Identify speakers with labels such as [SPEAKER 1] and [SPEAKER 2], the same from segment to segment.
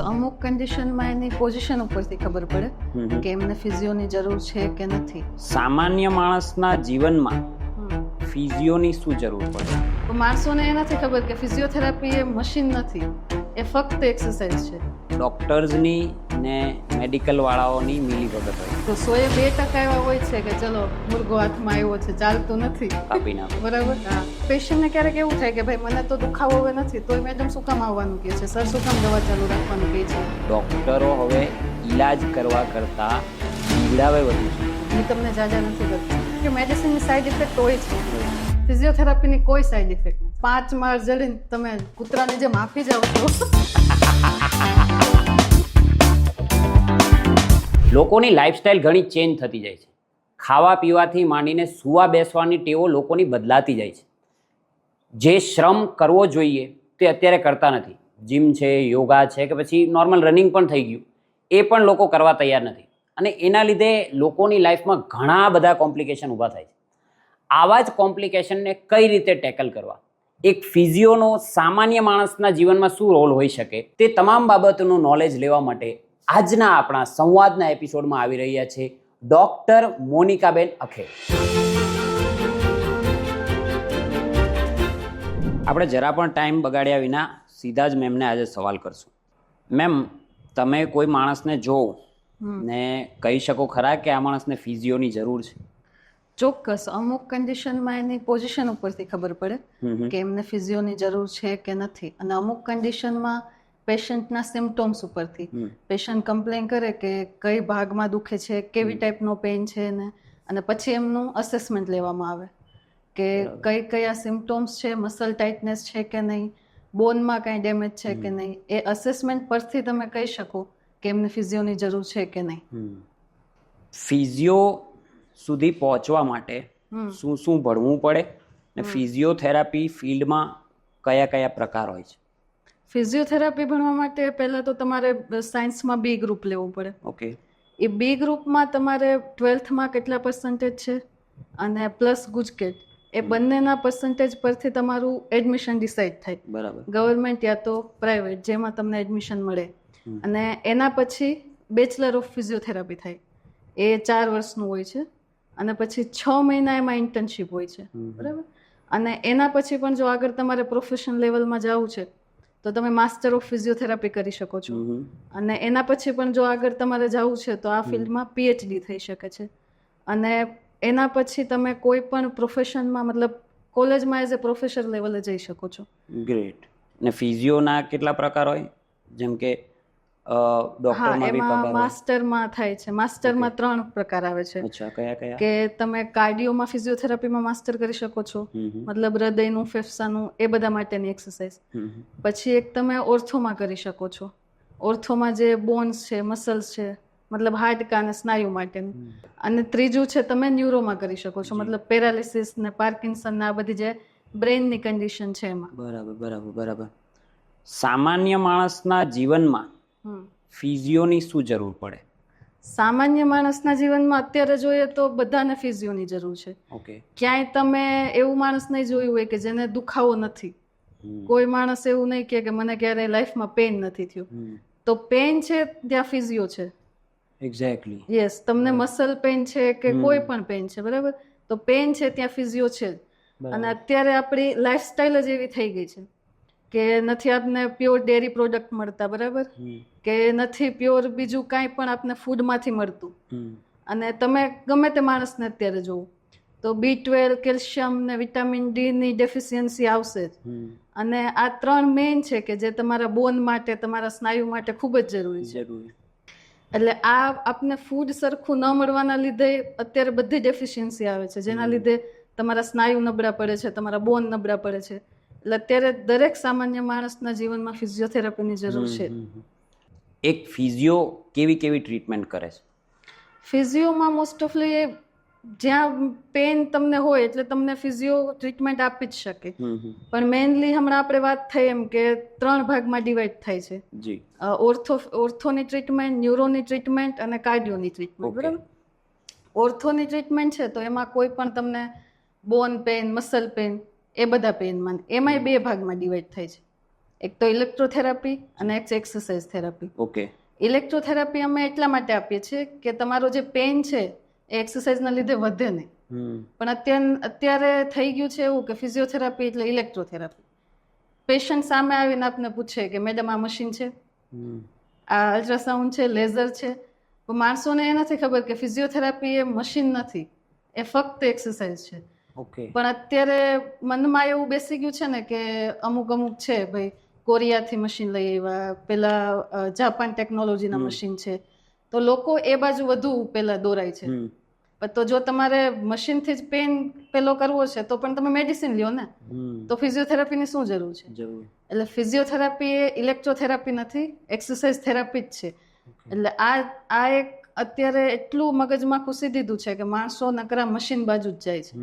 [SPEAKER 1] તો અમુક કન્ડિશનમાં એની પોઝિશન ઉપરથી ખબર પડે કે એમને ફિઝિયોની જરૂર છે કે નથી.
[SPEAKER 2] સામાન્ય માણસના જીવનમાં ફિઝિયોની શું જરૂર પડે?
[SPEAKER 1] તો માણસોને એ નથી ખબર કે ફિઝિયોથેરાપી એ મશીન નથી, એ ફક્ત એક્સરસાઇઝ છે.
[SPEAKER 2] ડોક્ટર્સની ને મેડિકલ વાળાઓની મિલીભગત હોય,
[SPEAKER 1] તો 102% એવા હોય છે કે ચલો મુર્ગો હાથમાં આવ્યો છે, ચાલતું નથી,
[SPEAKER 2] કાપી નાખો.
[SPEAKER 1] બરાબર. હા, પેશન્ટને ક્યારેક એવું થાય કે ભાઈ મને તો દુખાવો હવે નથી, તોય મેડમ શું કામ આવવાનું કહે છે, સર શું કામ દવા ચાલુ રાખવાનું કહે છે.
[SPEAKER 2] ડોક્ટરો હવે ઈલાજ કરવા કરતા પીવડાવે વધુ છે.
[SPEAKER 1] એ તમને જાજા નથી કરતી કે મેડિસિનની સાઈડ ઇફેક્ટ હોય છે, ફિઝિયોથેરાપીની કોઈ સાઈડ ઇફેક્ટ નથી. 5 માળ જડીને તમે કૂતરાની જેમ આપી જાઓ છો.
[SPEAKER 2] લોકોની લાઈફસ્ટાઈલ ઘણી ચેન્જ થતી જાય છે. ખાવા પીવાથી માંડીને સૂવા બેસવાની ટેવો લોકોની બદલાતી જાય છે. જે શ્રમ કરવો જોઈએ તે અત્યારે કરતા નથી. જીમ છે, યોગા છે કે પછી નોર્મલ રનિંગ પણ થઈ ગયું, એ પણ લોકો કરવા તૈયાર નથી. અને એના લીધે લોકોની લાઈફમાં ઘણા બધા કોમ્પ્લિકેશન ઊભા થાય છે. આવા જ કોમ્પ્લિકેશનને કઈ રીતે ટેકલ કરવા, એક ફિઝિયોનો સામાન્ય માણસના જીવનમાં શું રોલ હોઈ શકે, તે તમામ બાબતોનું નોલેજ લેવા માટે આજના આપણા સંવાદના એપિસોડમાં આવી રહ્યા છે ડૉક્ટર મોનિકાબેન અખે. આપણે જરા પણ ટાઈમ બગાડ્યા વિના સીધા જ મેમને આજે સવાલ કરશું. મેમ, તમે કોઈ માણસને જોવો ને કહી શકો ખરા કે આ માણસને ફિઝિયોની જરૂર છે?
[SPEAKER 1] ચોક્કસ. અમુક કન્ડિશનમાં એની પોઝિશન ઉપરથી ખબર પડે કે એમને ફિઝિયોની જરૂર છે કે નથી. અને અમુક કન્ડિશનમાં પેશન્ટના સિમ્પટોમ્સ ઉપરથી પેશન્ટ કમ્પ્લેન કરે કે કઈ ભાગમાં દુખે છે, કેવી ટાઈપનો પેઇન છે ને, અને પછી એમનું અસેસમેન્ટ લેવામાં આવે કે કઈ કયા સિમ્પટોમ્સ છે, મસલ ટાઇટનેસ છે કે નહીં, બોનમાં કાંઈ ડેમેજ છે કે નહીં. એ અસેસમેન્ટ પરથી તમે કહી શકો કે એમને ફિઝિયોની જરૂર છે કે નહીં.
[SPEAKER 2] ફિઝિયો સુધી પહોંચવા માટે શું શું ભણવું પડે ને ફિઝિયોથેરાપી ફિલ્ડમાં કયા કયા પ્રકાર હોય છે?
[SPEAKER 1] ફિઝિયોથેરાપી ભણવા માટે પહેલાં તો તમારે સાયન્સમાં બી ગ્રુપ લેવું પડે.
[SPEAKER 2] ઓકે.
[SPEAKER 1] એ બી ગ્રુપમાં તમારે 12થમાં કેટલા પર્સન્ટેજ છે અને પ્લસ ગુજકેટ, એ બંનેના પર્સન્ટેજ પરથી તમારું એડમિશન ડિસાઇડ થાય.
[SPEAKER 2] બરાબર.
[SPEAKER 1] ગવર્મેન્ટ યા તો પ્રાઇવેટ, જેમાં તમને એડમિશન મળે. અને એના પછી બેચલર ઓફ ફિઝિયોથેરાપી થાય, એ 4 વર્ષનું હોય છે. અને પછી 6 મહિના એમાં ઇન્ટર્નશીપ હોય છે, બરાબર. અને એના પછી પણ જો આગળ તમારે પ્રોફેશનલ લેવલમાં જવું છે તો તમે માસ્ટર ઓફ ફિઝિયોથેરાપી કરી શકો છો. અને એના પછી પણ જો આગળ તમારે જવું છે તો આ ફિલ્ડમાં પીએચડી થઈ શકે છે. અને એના પછી તમે કોઈ પણ પ્રોફેશનમાં, મતલબ કોલેજમાં એઝ એ પ્રોફેસર લેવલે જઈ શકો છો.
[SPEAKER 2] ગ્રેટ. ને ફિઝિયોના કેટલા પ્રકાર હોય? જેમ કે ડોક્ટરમાં બી
[SPEAKER 1] એમાં
[SPEAKER 2] પ્રકાર હોય?
[SPEAKER 1] માસ્ટરમાં થાય છે. માસ્ટરમાં 3 પ્રકાર આવે છે.
[SPEAKER 2] અચ્છા, કયા કયા?
[SPEAKER 1] કે તમે કાર્ડિયોમાં ફિઝિયોથેરાપીમાં માસ્ટર કરી શકો છો, મતલબ હૃદયનું, ફેફસાનું, એ બધા માટેની એક્સરસાઇઝ. પછી એક તમે ઓર્થોમાં કરી શકો છો. ઓર્થોમાં જે બોન્સ છે, મસલ્સ છે, મતલબ હાડકા અને સ્નાયુ માટેનું. અને ત્રીજું છે તમે ન્યુરોમાં કરી શકો છો, મતલબ પેરાલિસિસ ને પાર્કિન્સન ને આ બધી જે બ્રેનની કન્ડિશન છે એમાં.
[SPEAKER 2] બરાબર બરાબર બરાબર. સામાન્ય માણસના જીવનમાં ફિઝિયોની શું જરૂર પડે?
[SPEAKER 1] સામાન્ય માણસના જીવનમાં અત્યારે જોઈએ તો બધાને ફિઝિયોની જરૂર છે.
[SPEAKER 2] ઓકે.
[SPEAKER 1] ક્યાંય તમે એવું માણસ નહીં જોયું હોય કે જેને દુખાવો નથી. કોઈ માણસ એવું નહીં કહે કે મને ક્યારેય લાઈફમાં પેઇન નથી થયું. તો પેઇન છે ત્યાં ફિઝિયો છે.
[SPEAKER 2] એક્ઝેક્ટલી.
[SPEAKER 1] યસ. તમને મસલ પેઇન છે કે કોઈ પણ પેઇન છે, બરાબર, તો પેઇન છે ત્યાં ફિઝિયો છે. અને અત્યારે આપણી લાઈફસ્ટાઈલ જ એવી થઈ ગઈ છે કે નથી આપને પ્યોર ડેરી પ્રોડક્ટ મળતા, બરાબર, કે નથી પ્યોર બીજું કાંઈ પણ આપને ફૂડમાંથી મળતું. અને તમે ગમે તે માણસને અત્યારે જોવો તો B12, કેલ્શિયમ ને વિટામિન ડી ની ડેફિશિયન્સી આવશે જ. અને આ 3 મેઇન છે કે જે તમારા બોન માટે, તમારા સ્નાયુ માટે ખૂબ જ જરૂરી છે. એટલે આ આપને ફૂડ સરખું ન મળવાના લીધે અત્યારે બધી ડેફિશિયન્સી આવે છે, જેના લીધે તમારા સ્નાયુ નબળા પડે છે, તમારા બોન નબળા પડે છે. એટલે અત્યારે દરેક સામાન્ય માણસના જીવનમાં ફિઝિયોથેરાપીની જરૂર છે.
[SPEAKER 2] એક ફિઝિયો કેવી કેવી ટ્રીટમેન્ટ કરે છે?
[SPEAKER 1] ફિઝિયોમાં મોસ્ટ ઓફલી જ્યાં પેઇન તમને હોય એટલે તમને ફિઝિયો ટ્રીટમેન્ટ આપી જ શકે. પણ મેઇનલી હમણાં આપણે વાત થઈ એમ કે 3 ભાગમાં ડિવાઈડ થાય છે.
[SPEAKER 2] જી.
[SPEAKER 1] ઓર્થોની ટ્રીટમેન્ટ, ન્યુરોની ટ્રીટમેન્ટ અને કાર્ડિયોની ટ્રીટમેન્ટ, બરાબર. ઓર્થોની ટ્રીટમેન્ટ છે તો એમાં કોઈ પણ તમને બોન પેઇન, મસલ પેઇન, એ બધા પેઇનમાં, એમાંય 2 ભાગમાં ડિવાઈડ થાય છે. એક તો ઇલેક્ટ્રોથેરાપી અને એક છે એક્સરસાઇઝ થેરાપી.
[SPEAKER 2] ઓકે.
[SPEAKER 1] ઇલેક્ટ્રોથેરાપી અમે એટલા માટે આપીએ છીએ કે તમારો જે પેઇન છે એ એક્સરસાઇઝના લીધે વધે નહીં. પણ અત્યારે થઈ ગયું છે એવું કે ફિઝિયોથેરાપી એટલે ઇલેક્ટ્રોથેરાપી. પેશન્ટ સામે આવીને આપને પૂછે કે મેડમ આ મશીન છે, આ અલ્ટ્રાસાઉન્ડ છે, લેઝર છે. પણ માણસોને એ નથી ખબર કે ફિઝિયોથેરાપી એ મશીન નથી, એ ફક્ત એક્સરસાઇઝ છે.
[SPEAKER 2] ઓકે.
[SPEAKER 1] પણ અત્યારે મનમાં એવું બેસી ગયું છે ને કે અમુક છે ભાઈ કોરિયાથી મશીન લઈ આવ્યા, પેલા જાપાન ટેકનોલોજીના મશીન છે, તો લોકો એ બાજુ વધુ પેલા દોરાય છે. તો જો તમારે મશીનથી જ પેન પેલો કરવો છે તો પણ તમે મેડિસિન લ્યો ને, તો ફિઝિયોથેરાપીની શું જરૂર છે? એટલે ફિઝિયોથેરાપી એ ઇલેક્ટ્રોથેરાપી નથી, એક્સરસાઇઝ થેરાપી જ છે. એટલે આ એક અત્યારે એટલું મગજમાં ઘૂસી દીધું છે કે માણસો નકરા મશીન બાજુ જ જાય છે.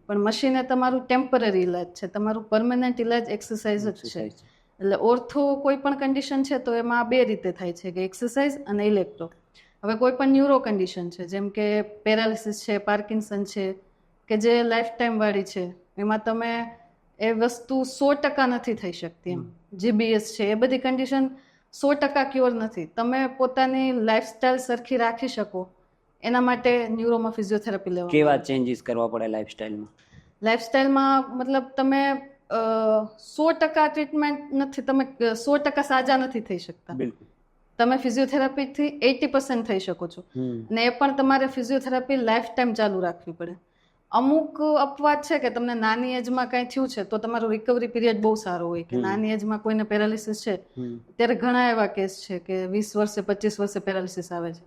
[SPEAKER 1] પણ મશીન એ તમારું ટેમ્પરરી ઇલાજ છે, તમારું પરમનન્ટ ઇલાજ એક્સરસાઇઝ જ છે. એટલે ઓર્થો કોઈ પણ કન્ડિશન છે તો એમાં બે રીતે થાય છે કે એક્સરસાઇઝ અને ઇલેક્ટ્રો. હવે કોઈ પણ ન્યુરો કન્ડિશન છે જેમ કે પેરાલિસિસ છે, પાર્કિન્સન છે, કે જે લાઈફ ટાઈમ વાળી છે, એમાં તમે એ વસ્તુ 100% નથી થઈ શકતી. એમ જીબીએસ છે, એ બધી કન્ડિશન 100% ક્યોર નથી. તમે પોતાની લાઈફસ્ટાઈલ સરખી રાખી શકો એના માટે ન્યુરોમાં ફિઝિયોથેરાપી લેવા.
[SPEAKER 2] કેવા ચેન્જીસ કરવા પડે લાઈફસ્ટાઈલમાં?
[SPEAKER 1] લાઈફસ્ટાઈલમાં મતલબ તમે 100% ટ્રીટમેન્ટ નથી, તમે 100% સાજા નથી થઈ શકતા.
[SPEAKER 2] બિલકુલ.
[SPEAKER 1] તમે ફિઝિયોથેરાપીથી 80% થઈ શકો છો, અને એ પણ તમારે ફિઝિયોથેરાપી લાઈફ ટાઈમ ચાલુ રાખવી પડે. અમુક અપવાદ છે કે તમને નાની એજમાં કંઈ થયું છે તો તમારો રિકવરી પીરિયડ બહુ સારો હોય, કે નાની એજમાં કોઈને પેરાલિસિસ છે, ત્યારે ઘણા એવા કેસ છે કે 20 વર્ષે 25 વર્ષે પેરાલિસિસ આવે છે.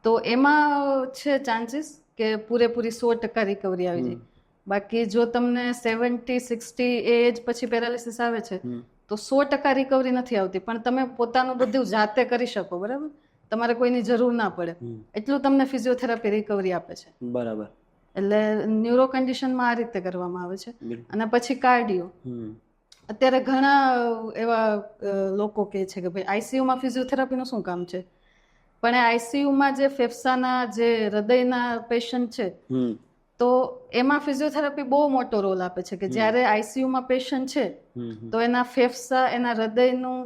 [SPEAKER 1] તો એમાં છે ચાન્સીસ કે પૂરેપૂરી 100% રિકવરી આવી જાય. બાકી જો તમને 70-60 એજ પછી પેરાલિસિસ આવે છે તો 100% રિકવરી નથી આવતી, પણ તમે પોતાનું બધું જાતે કરી શકો. બરાબર, તમારે કોઈની જરૂર ના પડે, એટલું તમને ફિઝિયોથેરાપી રિકવરી આપે છે.
[SPEAKER 2] બરાબર.
[SPEAKER 1] એટલે ન્યુરો કન્ડિશનમાં આ રીતે કરવામાં આવે છે. અને પછી કાર્ડિયો. અત્યારે ઘણા એવા લોકો કહે છે કે ભાઈ આઈસીયુમાં ફિઝિયોથેરાપીનું શું કામ છે? પણ એ આઈસીયુમાં જે ફેફસાના જે હૃદયના પેશન્ટ છે તો એમાં ફિઝિયોથેરાપી બહુ મોટો રોલ આપે છે. કે જ્યારે આઈસીયુમાં પેશન્ટ છે તો એના ફેફસા, એના હૃદયનું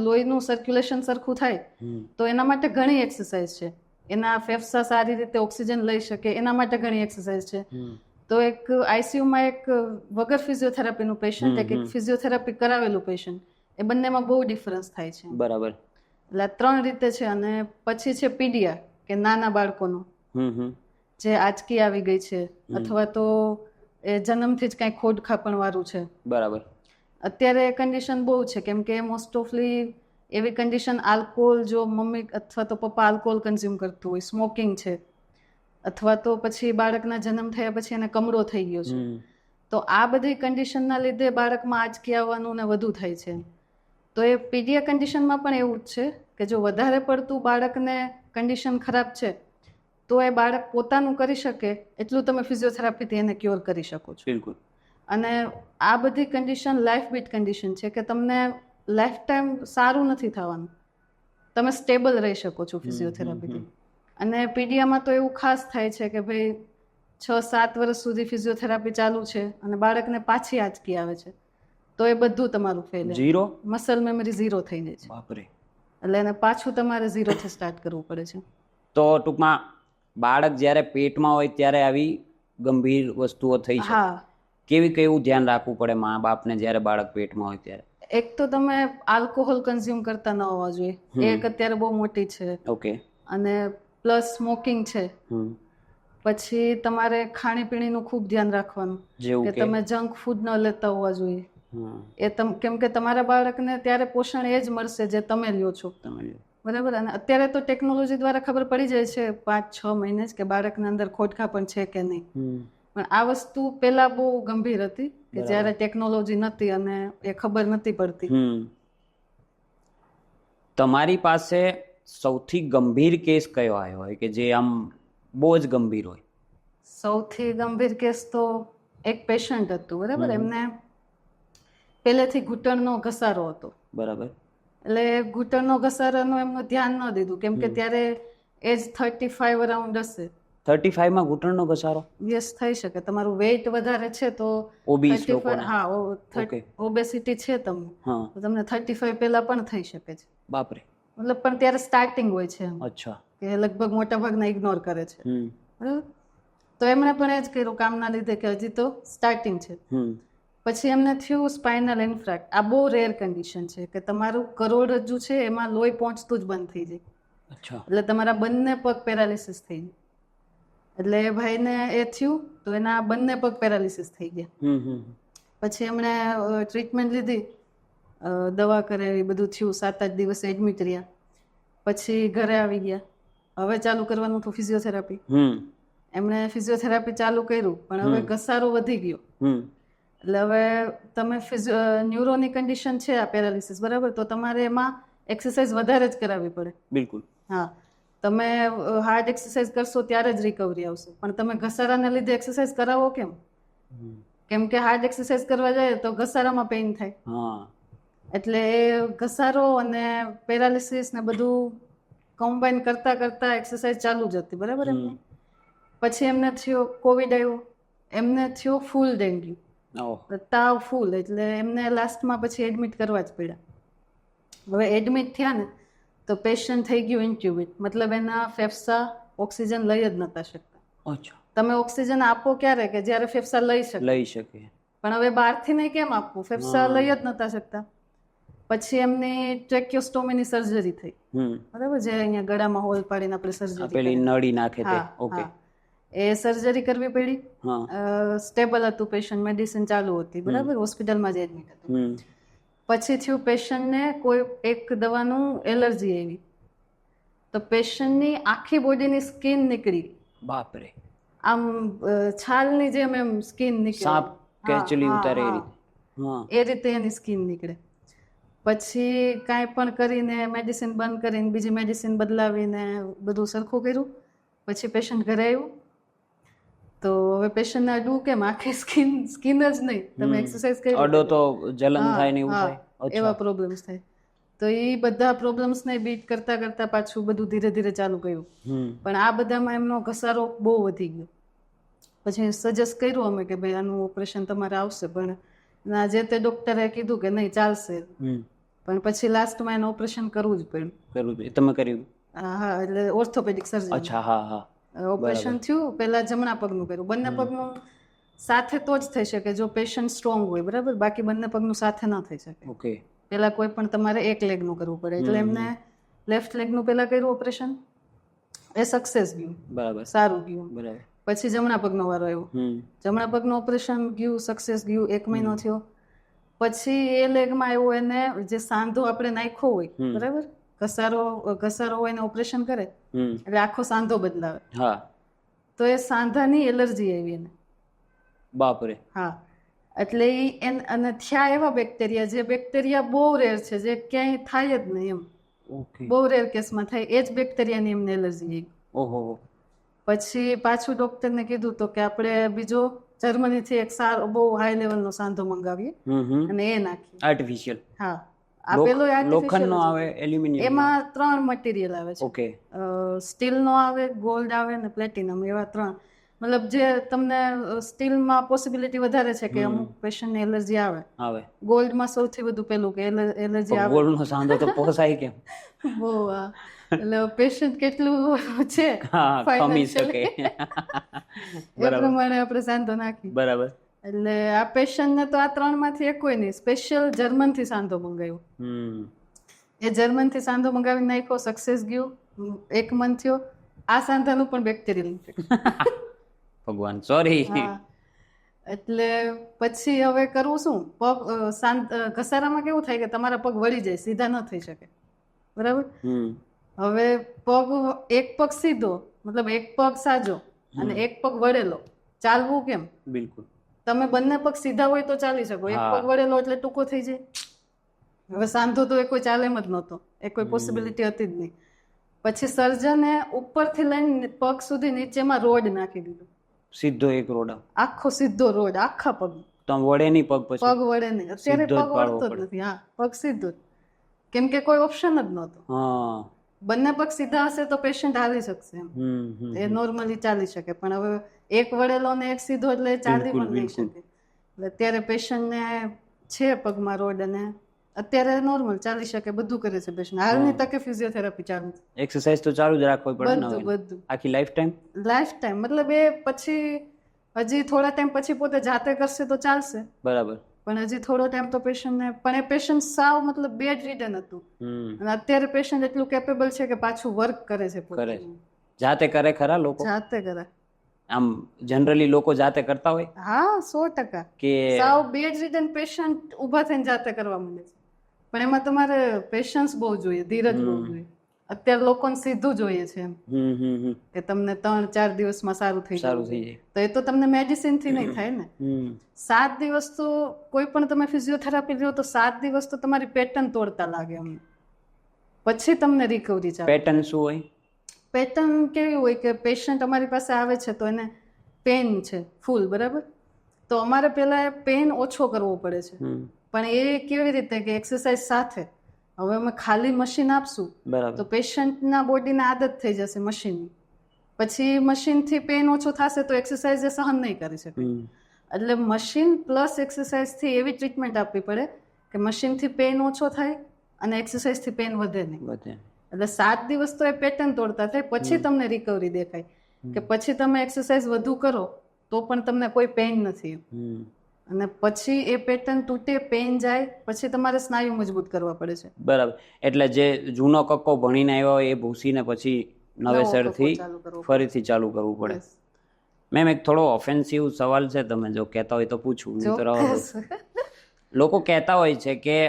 [SPEAKER 1] લોહીનું સર્ક્યુલેશન સરખું થાય તો એના માટે ઘણી એક્સરસાઇઝ છે. એના ફેફસા સારી રીતે ઓક્સિજન લઈ શકે એના માટે ઘણી એક્સરસાઇઝ છે. તો એક આઈસીયુમાં એક વગર ફિઝિયોથેરાપીનું પેશન્ટ, એક ફિઝિયોથેરાપી કરાવેલું પેશન્ટ, એ બંનેમાં બહુ ડિફરન્સ થાય છે.
[SPEAKER 2] બરાબર.
[SPEAKER 1] એટલે 3 રીતે છે. અને પછી છે પીડિયા, કે નાના બાળકોનો જે આંચકી આવી ગઈ છે અથવા તો એ જન્મથી જ કાંઈ ખોડખાપણ વાળું છે.
[SPEAKER 2] બરાબર.
[SPEAKER 1] અત્યારે કન્ડિશન બહુ છે કેમ કે મોસ્ટ ઓફલી એવી કન્ડિશન, આલ્કોહોલ, જો મમ્મી અથવા તો પપ્પા આલ્કોહોલ કન્ઝ્યુમ કરતું હોય, સ્મોકિંગ છે, અથવા તો પછી બાળકના જન્મ થયા પછી એને કમળો થઈ ગયો છે, તો આ બધી કન્ડિશનના લીધે બાળકમાં આંચકી આવવાનું ને વધુ થાય છે. તો એ પીડિયા કન્ડિશનમાં પણ એવું જ છે કે જો વધારે પડતું બાળકને કન્ડિશન ખરાબ છે તો એ બાળક પોતાનું કરી શકે એટલું તમે ફિઝિયોથેરાપીથી એને ક્યોર કરી શકો છો.
[SPEAKER 2] બિલકુલ.
[SPEAKER 1] અને આ બધી કન્ડિશન લાઈફ બીટ કન્ડિશન છે કે તમને લાઈફ ટાઈમ સારું નથી થવાનું, તમે સ્ટેબલ રહી શકો છો ફિઝિયોથેરાપીથી. અને પીડિયામાં તો એવું ખાસ થાય છે કે ભાઈ 6-7 વર્ષ સુધી ફિઝિયોથેરાપી ચાલુ છે અને બાળકને પાછી આંચકી આવે છે તો એ બધું તમારું fail,
[SPEAKER 2] zero,
[SPEAKER 1] muscle memory zero થઈ જાય છે.
[SPEAKER 2] બાપરે.
[SPEAKER 1] એટલે એને પાછું તમારે ઝીરોથી સ્ટાર્ટ કરવું પડે છે.
[SPEAKER 2] તો ટૂંકમાં બાળક જ્યારે પેટમાં હોય ત્યારે આવી ગંભીર વસ્તુઓ થઈ છે. કેવું ધ્યાન રાખવું પડે મા બાપને જ્યારે બાળક પેટમાં હોય ત્યારે?
[SPEAKER 1] એક તો તમે આલ્કોહોલ કન્ઝ્યુમ કરતા ન હોવા જોઈએ, એક અત્યારે બહુ મોટી છે.
[SPEAKER 2] ઓકે. અને
[SPEAKER 1] પ્લસ સ્મોકિંગ છે. પછી તમારે ખાણીપીણીનું ખૂબ ધ્યાન રાખવાનું કે તમે જંક ફૂડ ન લેતા હોવા જોઈએ. કેમ કે તમારા બાળકને ત્યારે પોષણ એ જ મળશે જે તમે લ્યો છો. બરાબર. અને અત્યારે તો ટેકનોલોજી દ્વારા ખબર પડી જાય છે 5-6 મહિને જ કે બાળકની અંદર ખોડખાપણ છે કે નહીં. પણ આ વસ્તુ પહેલા બહુ ગંભીર હતી કે જ્યારે ટેકનોલોજી નહોતી અને એ ખબર નથી પડતી.
[SPEAKER 2] તમારી પાસે સૌથી ગંભીર કેસ કયો આવ્યો હોય કે જે આમ બહુ જ ગંભીર હોય?
[SPEAKER 1] સૌથી ગંભીર કેસ તો એક પેશન્ટ હતું. બરાબર. એમને પહેલેથી ઘૂંટણનો ઘસારો હતો. બરાબર. એટલે ઘૂંટણનો ઘસારાનું એમનું ધ્યાન ન દીધું કેમ કે ત્યારે એજ 35 અરાઉન્ડ હશે.
[SPEAKER 2] 35 માં ઘૂંટણનો ઘસારો
[SPEAKER 1] યસ થઈ શકે. તમારું વેઇટ વધારે છે તો
[SPEAKER 2] ઓબીસ
[SPEAKER 1] 35
[SPEAKER 2] લોકોને
[SPEAKER 1] હા ઓબેસિટી છે તમને
[SPEAKER 2] હા
[SPEAKER 1] તો તમને 35 પહેલા પણ થઈ શકે છે.
[SPEAKER 2] બાપરે
[SPEAKER 1] મતલબ પણ ત્યારે સ્ટાર્ટિંગ હોય છે એમ
[SPEAKER 2] અચ્છા
[SPEAKER 1] કે લગભગ મોટા ભાગના ઇગ્નોર કરે છે. બરાબર. તો એમણે પણ એ જ કર્યું કામના લીધે કે હજી તો સ્ટાર્ટિંગ છે. પછી એમને થયું સ્પાઇનલ ઇન્ફ્રેક્ટ. આ બહુ રેર કન્ડિશન છે કે તમારું કરોડરજ્જુ છે એમાં લોહી પહોંચતું જ બંધ થઈ જાય.
[SPEAKER 2] અચ્છા
[SPEAKER 1] એટલે તમારા બંને પગ પેરાલિસિસ થઈ જાય. એટલે એ ભાઈને એ થયું તો એના બંને પગ પેરાલિસિસ થઈ ગયા. પછી એમણે ટ્રીટમેન્ટ લીધી, દવા કરાવી, બધું થયું. 7-8 દિવસ એડમિટ રહ્યા. પછી ઘરે આવી ગયા. હવે ચાલુ કરવાનું હતું ફિઝિયોથેરાપી. એમણે ફિઝિયોથેરાપી ચાલુ કર્યું પણ હવે ઘસારો વધી ગયો. એટલે હવે તમે ન્યુરોની કન્ડિશન છે આ પેરાલિસિસ બરાબર, તો તમારે એમાં એક્સરસાઇઝ વધારે જ કરાવવી પડે.
[SPEAKER 2] બિલકુલ.
[SPEAKER 1] હા, તમે હાર્ડ એક્સરસાઇઝ કરશો ત્યારે જ રિકવરી આવશે. પણ તમે ઘસારાને લીધે એક્સરસાઇઝ કરાવો કેમ? કેમ કે હાર્ડ એક્સરસાઇઝ કરવા જાય તો ઘસારામાં પેઇન થાય. એટલે એ ઘસારો અને પેરાલિસિસ ને બધું કમ્બાઈન કરતા કરતા એક્સરસાઇઝ ચાલુ જ હતી બરાબર એમને. પછી એમને થયો કોવિડ આવ્યો, એમને થયો ફૂલ ડેન્ગ્યુ, તાવ ફૂલ. એટલે એમને લાસ્ટમાં પછી એડમિટ કરવા જ પડ્યા. હવે એડમિટ થયા ને તો પેશન્ટ થઈ ગયું ઇન્ટ્યુબેટ, મતલબ એના ફેફસા ઓક્સિજન લઈ જ નતા શકતા.
[SPEAKER 2] અચ્છા.
[SPEAKER 1] તમે ઓક્સિજન આપો ક્યારે કે જ્યારે ફેફસા લઈ શકે. પણ હવે બહારથી નહીં કેમ આપવું, ફેફસા લઈ જ નતા શકતા. પછી એમની ટ્રેક્યોસ્ટોમીની સર્જરી થઈ બરાબર, જે અહીંયા ગળામાં હોલ પાડીને આપણે સર્જરી
[SPEAKER 2] પેલી નળી નાખે તે. ઓકે.
[SPEAKER 1] એ સર્જરી કરવી પડી. સ્ટેબલ હતું પેશન્ટ, મેડિસિન ચાલુ હતી બરાબર, હોસ્પિટલમાં જ એડમિટ હતું. પછી થયું પેશન્ટને કોઈ એક દવાનું એલર્જી આવી તો પેશન્ટની આખી બોડીની સ્કિન નીકળી.
[SPEAKER 2] બાપરે.
[SPEAKER 1] આમ છાલની જેમ એમ સ્કિન નીકળે,
[SPEAKER 2] સાપ કેચલી ઉતારે એ રીતે.
[SPEAKER 1] એ રીતે એની સ્કિન નીકળે. પછી કાંઈ પણ કરીને મેડિસિન બંધ કરીને બીજી મેડિસિન બદલાવીને બધું સરખું કર્યું. પછી પેશન્ટ ઘરે આવ્યું તો હવે પેશન્ટને અડવું કેમ, આખી સ્કિન જ નહીં, તમે એક્સરસાઇઝ કરી
[SPEAKER 2] અડો તો જલન થાય ને એવું થાય,
[SPEAKER 1] એવા પ્રોબ્લેમ્સ થાય. તો એ બધા પ્રોબ્લેમ્સને બીટ કરતા કરતા પાછું બધું ધીરે ધીરે ચાલુ કર્યું. પણ આ બધામાં એમનો ઘસારો બહુ વધી ગયો. પછી સજેસ્ટ કર્યું અમે કે ભાઈ આનું ઓપરેશન તમારે આવશે, પણ જે તે ડોક્ટરે કીધું કે નહીં ચાલશે. પણ પછી લાસ્ટમાં એનું ઓપરેશન કરવું જ પડ્યું.
[SPEAKER 2] તમે કર્યું?
[SPEAKER 1] હા, એટલે ઓર્થોપેડિક સર્જરી.
[SPEAKER 2] અચ્છા. હા.
[SPEAKER 1] ઓપરેશન થયું. પહેલા જમણા પગનું કર્યું. બંને પગનું સાથે તો જ થઈ શકે જો પેશન્ટ સ્ટ્રોંગ હોય બરાબર, બાકી બંને પગનું સાથે ના થઈ શકે.
[SPEAKER 2] ઓકે.
[SPEAKER 1] પહેલા કોઈ પણ તમારે એક લેગનું કરવું પડે. એટલે એમને લેફ્ટ લેગનું પહેલા કર્યું ઓપરેશન, એ સક્સેસ ગયું બરાબર, સારું ગયું બરાબર. પછી જમણા પગનો વારો આવ્યો. જમણા પગનું ઓપરેશન ગયું, સક્સેસ ગયું. 1 મહિનો થયો. પછી એ લેગમાં આવ્યો એને જે સાંધો આપણે નાખ્યો હોય બરાબર, ઘસારો હોય ને ઓપરેશન કરે એટલે આખો સાંધો બદલાવે. તો એ સાંધાની એલર્જી આવી એને. બાપરે. હા, એટલે અને થયા એવા બેક્ટેરિયા, જે બેક્ટેરિયા બહુ રેર છે, જે ક્યાંય થાય જ નહીં એમ. બહુ રેર કેસમાં થાય એ જ બેક્ટેરિયાની એમને એલર્જી આવી. ઓહો. પછી પાછું ડોક્ટરને કીધું તો કે આપણે બીજો જર્મનીથી એક સારો બહુ હાઈ લેવલનો સાંધો મંગાવીએ અને એ નાખીએ આર્ટિફિશિયલ. હા, આપેલો લોખંડનો આવે, એલ્યુમિનિયમ. એમાં 3 મટીરિયલ આવે છે. ઓકે. સ્ટીલનો આવે, ગોલ્ડ આવે ને પ્લેટિનમ, એવા 3. મતલબ જે તમને સ્ટીલમાં પોસિબિલિટી વધારે છે કે અમુક પેશન્ટને એલર્જી આવે. ગોલ્ડમાં સૌથી વધુ પેલું કે એલર્જી આવે. ગોલ્ડનો સાંધો તો પોસાય કેમ? બહુ એટલે પેશન્ટ કેટલું છે ખમી શકે એ પ્રમાણે આપણે સાંધો નાખી. બરાબર. એટલે આ પેશન્ટને તો આ 3માંથી એક કોઈ નહીં, સ્પેશિયલ જર્મનથી સાંધો મંગાવ્યો. એ જર્મનથી સાંધો મંગાવીને નાખ્યો, સક્સેસ ગયું. 1 મંથ થયો. આ સાંધાનું પણ બેક્ટેરિયલ ઇન્ફેક્શન. ભગવાન, સોરી. એટલે પછી હવે કરવું શું? પગ ઘસારામાં કેવું થાય કે તમારા પગ વળી જાય, સીધા ન થઈ શકે બરાબર. હવે એક પગ સીધો, મતલબ એક પગ સાજો અને એક પગ વળેલો, ચાલવું કેમ? બિલકુલ. તમે બંને પગ સીધા હોય તો ચાલી શકો, એક પગ વળેલો એટલે ટૂંકો થઈ જાય. હવે સાંધો તો એ કોઈ ચાલે એમ જ નહોતો, એ કોઈ પોસિબિલિટી હતી જ નહીં. પછી સર્જને ઉપરથી લઈને પગ સુધી નીચેમાં રોડ નાખી દીધો. સીધો એક રોડ, આખો સીધો રોડ, આખા પગ. તો વળે નહીં પગ, પછી પગ વળે નહીં. અત્યારે પગ વળતો જ નથી. હા, પગ સીધો, કેમ કે કોઈ ઓપ્શન જ નહોતો. બંને પગ સીધા હશે તો પેશન્ટ હાલી શકશે એમ. એ નોર્મલી ચાલી શકે, પણ હવે એક વળેલો ને એક સીધો એટલે એ ચાલી પણ નહીં શકે. એટલે અત્યારે પેશન્ટને છે પગમાં રોડ અને અત્યારે નોર્મલ ચાલી શકે, બધું કરે છે પેશન્ટ. હાલની તકે ફિઝિયોથેરાપી ચાલુ છે.
[SPEAKER 2] એક્સરસાઇઝ તો ચાલુ જ રાખવી પડે ને
[SPEAKER 1] બધું
[SPEAKER 2] આખી લાઈફ
[SPEAKER 1] ટાઈમ, મતલબ એ પછી હજી થોડા ટાઈમ પછી પોતે જાતે કરશે તો ચાલશે,
[SPEAKER 2] બરાબર,
[SPEAKER 1] પણ હજી થોડો ટાઈમ તો પેશન્ટને, પણ એ પેશન્ટ સાવ મતલબ બેડ રિડન હતું અને અત્યારે પેશન્ટ એટલું કેપેબલ છે કે પાછું વર્ક કરે છે પોતે.
[SPEAKER 2] જાતે કરે ખરા લોકો?
[SPEAKER 1] જાતે કરે.
[SPEAKER 2] આમ જનરલી લોકો જાતે કરતા હોય?
[SPEAKER 1] હા, 100% કે સાવ બેડ રિડન પેશન્ટ ઊભા થઈને જાતે કરવા માંડે છે, પણ એમાં તમારે પેશન્સ બહુ જોઈએ, ધીરજ બહુ જોઈએ. અત્યારે લોકોને સીધું જોઈએ છે એમ કે તમને 3-4 દિવસમાં સારું થઈ જાય, તો એ તો તમને મેડિસિન થી નહીં થાય ને. 7 દિવસ તો કોઈ પણ તમે ફિઝિયોથેરાપી લ્યો તો 7 દિવસ તો તમારી પેટર્ન તોડતા લાગે અમને, પછી તમને રિકવરી ચાલે.
[SPEAKER 2] પેટર્ન શું હોય?
[SPEAKER 1] પેટર્ન કેવી હોય કે પેશન્ટ અમારી પાસે આવે છે તો એને પેન છે ફૂલ, બરાબર, તો અમારે પહેલા પેન ઓછો કરવો પડે છે, પણ એ કેવી રીતે કે એક્સરસાઇઝ સાથે. હવે અમે ખાલી મશીન આપશું તો પેશન્ટના બોડીને આદત થઈ જશે મશીનની, પછી મશીનથી પેન ઓછો થશે તો એક્સરસાઇઝ એ સહન નહીં કરી શકે. એટલે મશીન પ્લસ એક્સરસાઇઝથી એવી ટ્રીટમેન્ટ આપવી પડે કે મશીનથી પેન ઓછો થાય અને એક્સરસાઇઝથી પેન વધે નહીં. એટલે 7 દિવસ તો એ પેટર્ન તોડતા થાય, પછી તમને રિકવરી દેખાય કે પછી તમે એક્સરસાઇઝ વધુ કરો તો પણ તમને કોઈ પેન નથી, અને પછી એ પેટર્ન તૂટે, પેન જાય, પછી તમારે સ્નાયુ મજબૂત કરવા પડે છે.
[SPEAKER 2] બરાબર, એટલે જે જૂનો કક્કો ભણીને આવ્યો હોય એ ભૂસીને પછી નવેસરથી ફરીથી ચાલુ કરવું પડે. મેમ એક થોડો ઓફેન્સિવ સવાલ છે, તમે જો કહેતા હોય તો પૂછું, નહીં તો રહો દો. લોકો કહેતા હોય છે કે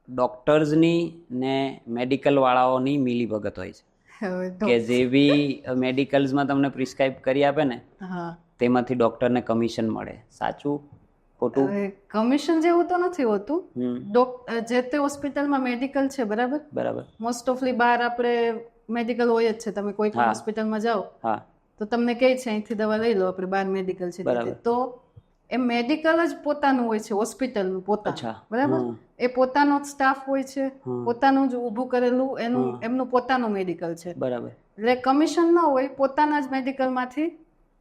[SPEAKER 2] ડોક્ટર્સની ને મેડિકલ વાળાઓની મિલીભગત હોય છે, કે જે બી મેડિકલ્સમાં તમને પ્રિસ્ક્રાઇબ કરી આપે ને તેમાંથી ડોક્ટરને કમિશન મળે. સાચું ખોટું?
[SPEAKER 1] કમિશન જેવું તો નથી હોતું. જે તે હોસ્પિટલમાં મેડિકલ છે, બરાબર, મોસ્ટ ઓફલી બહાર આપણે મેડિકલ હોય જ છે. તમે કોઈ પણ હોસ્પિટલમાં જાઓ તો તમને કહે છે અહીંથી દવા લઈ લો, આપણે બહાર મેડિકલ છે, તો એ મેડિકલ જ પોતાનું હોય છે, હોસ્પિટલનું પોતાનું, બરાબર. એ પોતાનો જ સ્ટાફ હોય છે, પોતાનું જ ઊભું કરેલું એમનું પોતાનું મેડિકલ છે, બરાબર. એટલે કમિશન ન હોય, પોતાના જ મેડિકલમાંથી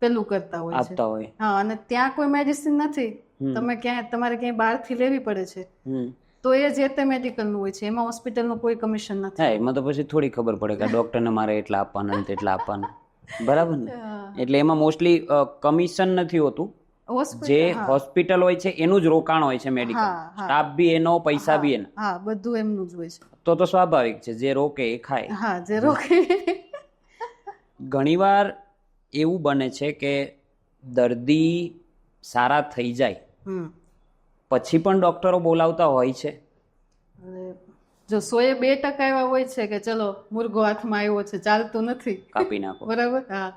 [SPEAKER 1] પેલું કરતા હોય છે. હા, અને ત્યાં કોઈ મેડિસિન નથી, તમારે ક્યાંય બહારથી લેવી પડે છે, તો એ જે તે મેડિકલનું હોય છે, એમાં હોસ્પિટલનું કોઈ કમિશન નથી.
[SPEAKER 2] એમાં તો પછી થોડી ખબર પડે કે ડોક્ટરને મારે એટલા આપવાના ને તેટલા આપવાના, બરાબર ને. એટલે એમાં મોસ્ટલી કમિશન નથી હોતું, જે હોસ્પિટલ હોય છે એનું જ રોકાણ હોય છે, મેડિકલ સ્ટાફ બી એનો, પૈસા બી એના.
[SPEAKER 1] હા, બધું એમનું જ હોય છે.
[SPEAKER 2] તો સ્વાભાવિક છે, જે રોકે એ ખાય.
[SPEAKER 1] હા, જે રોકે.
[SPEAKER 2] ઘણીવાર એવું બને છે કે દર્દી સારા થઈ જાય પછી પણ ડોક્ટરો બોલાવતા હોય છે.
[SPEAKER 1] જો 102% એવા હોય છે કે ચલો મુર્ગો હાથમાં આવ્યો છે, ચાલતું નથી, કાપી નાખો, બરાબર. હા,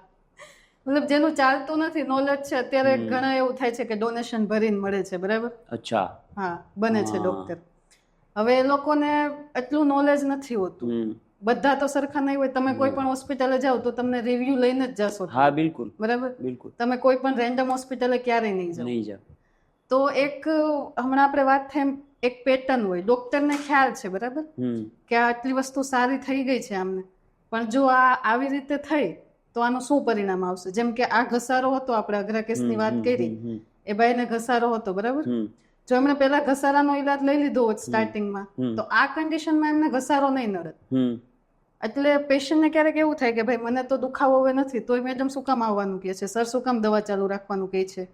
[SPEAKER 1] મતલબ જેનું ચાલતું નથી, નોલેજ છે, અત્યારે ઘણા એવું થાય છે કે ડોનેશન ભરીને મળે છે, બરાબર.
[SPEAKER 2] અચ્છા.
[SPEAKER 1] હા, બને છે ડોક્ટર. હવે એ લોકોને એટલું નોલેજ નથી હોતું, બધા તો સરખા નહીં હોય. તમે કોઈ પણ હોસ્પિટલે જાઓ તો તમને રિવ્યુ લઈને જ જશો.
[SPEAKER 2] હા, બિલકુલ,
[SPEAKER 1] બરાબર, બિલકુલ. તમે કોઈ પણ રેન્ડમ હોસ્પિટલે ક્યારેય નહીં જાઓ. તો એક હમણાં આપણે વાત થઈ, એક પેટર્ન હોય, ડોક્ટરને ખ્યાલ છે, બરાબર, કે આ આટલી વસ્તુ સારી થઈ ગઈ છે આમને, પણ જો આ આવી રીતે થઈ તો આનું શું પરિણામ આવશે. જેમ કે આ ઘસારો હતો, આપણે અઘરા કેસની વાત કરી, એ ભાઈને ઘસારો હતો, બરાબર. જો એમણે પેલા ઘસારાનો ઈલાજ લઈ લીધો હોત સ્ટાર્ટિંગમાં, તો આ કન્ડિશનમાં એમને ઘસારો નહીં નડત. એટલે પેશન્ટને ક્યારેક એવું થાય કે ભાઈ મને તો દુખાવો હવે નથી, તોય મેડમ શું કામ આવવાનું કહે છે, સર શું કામ દવા ચાલુ રાખવાનું કહે છે,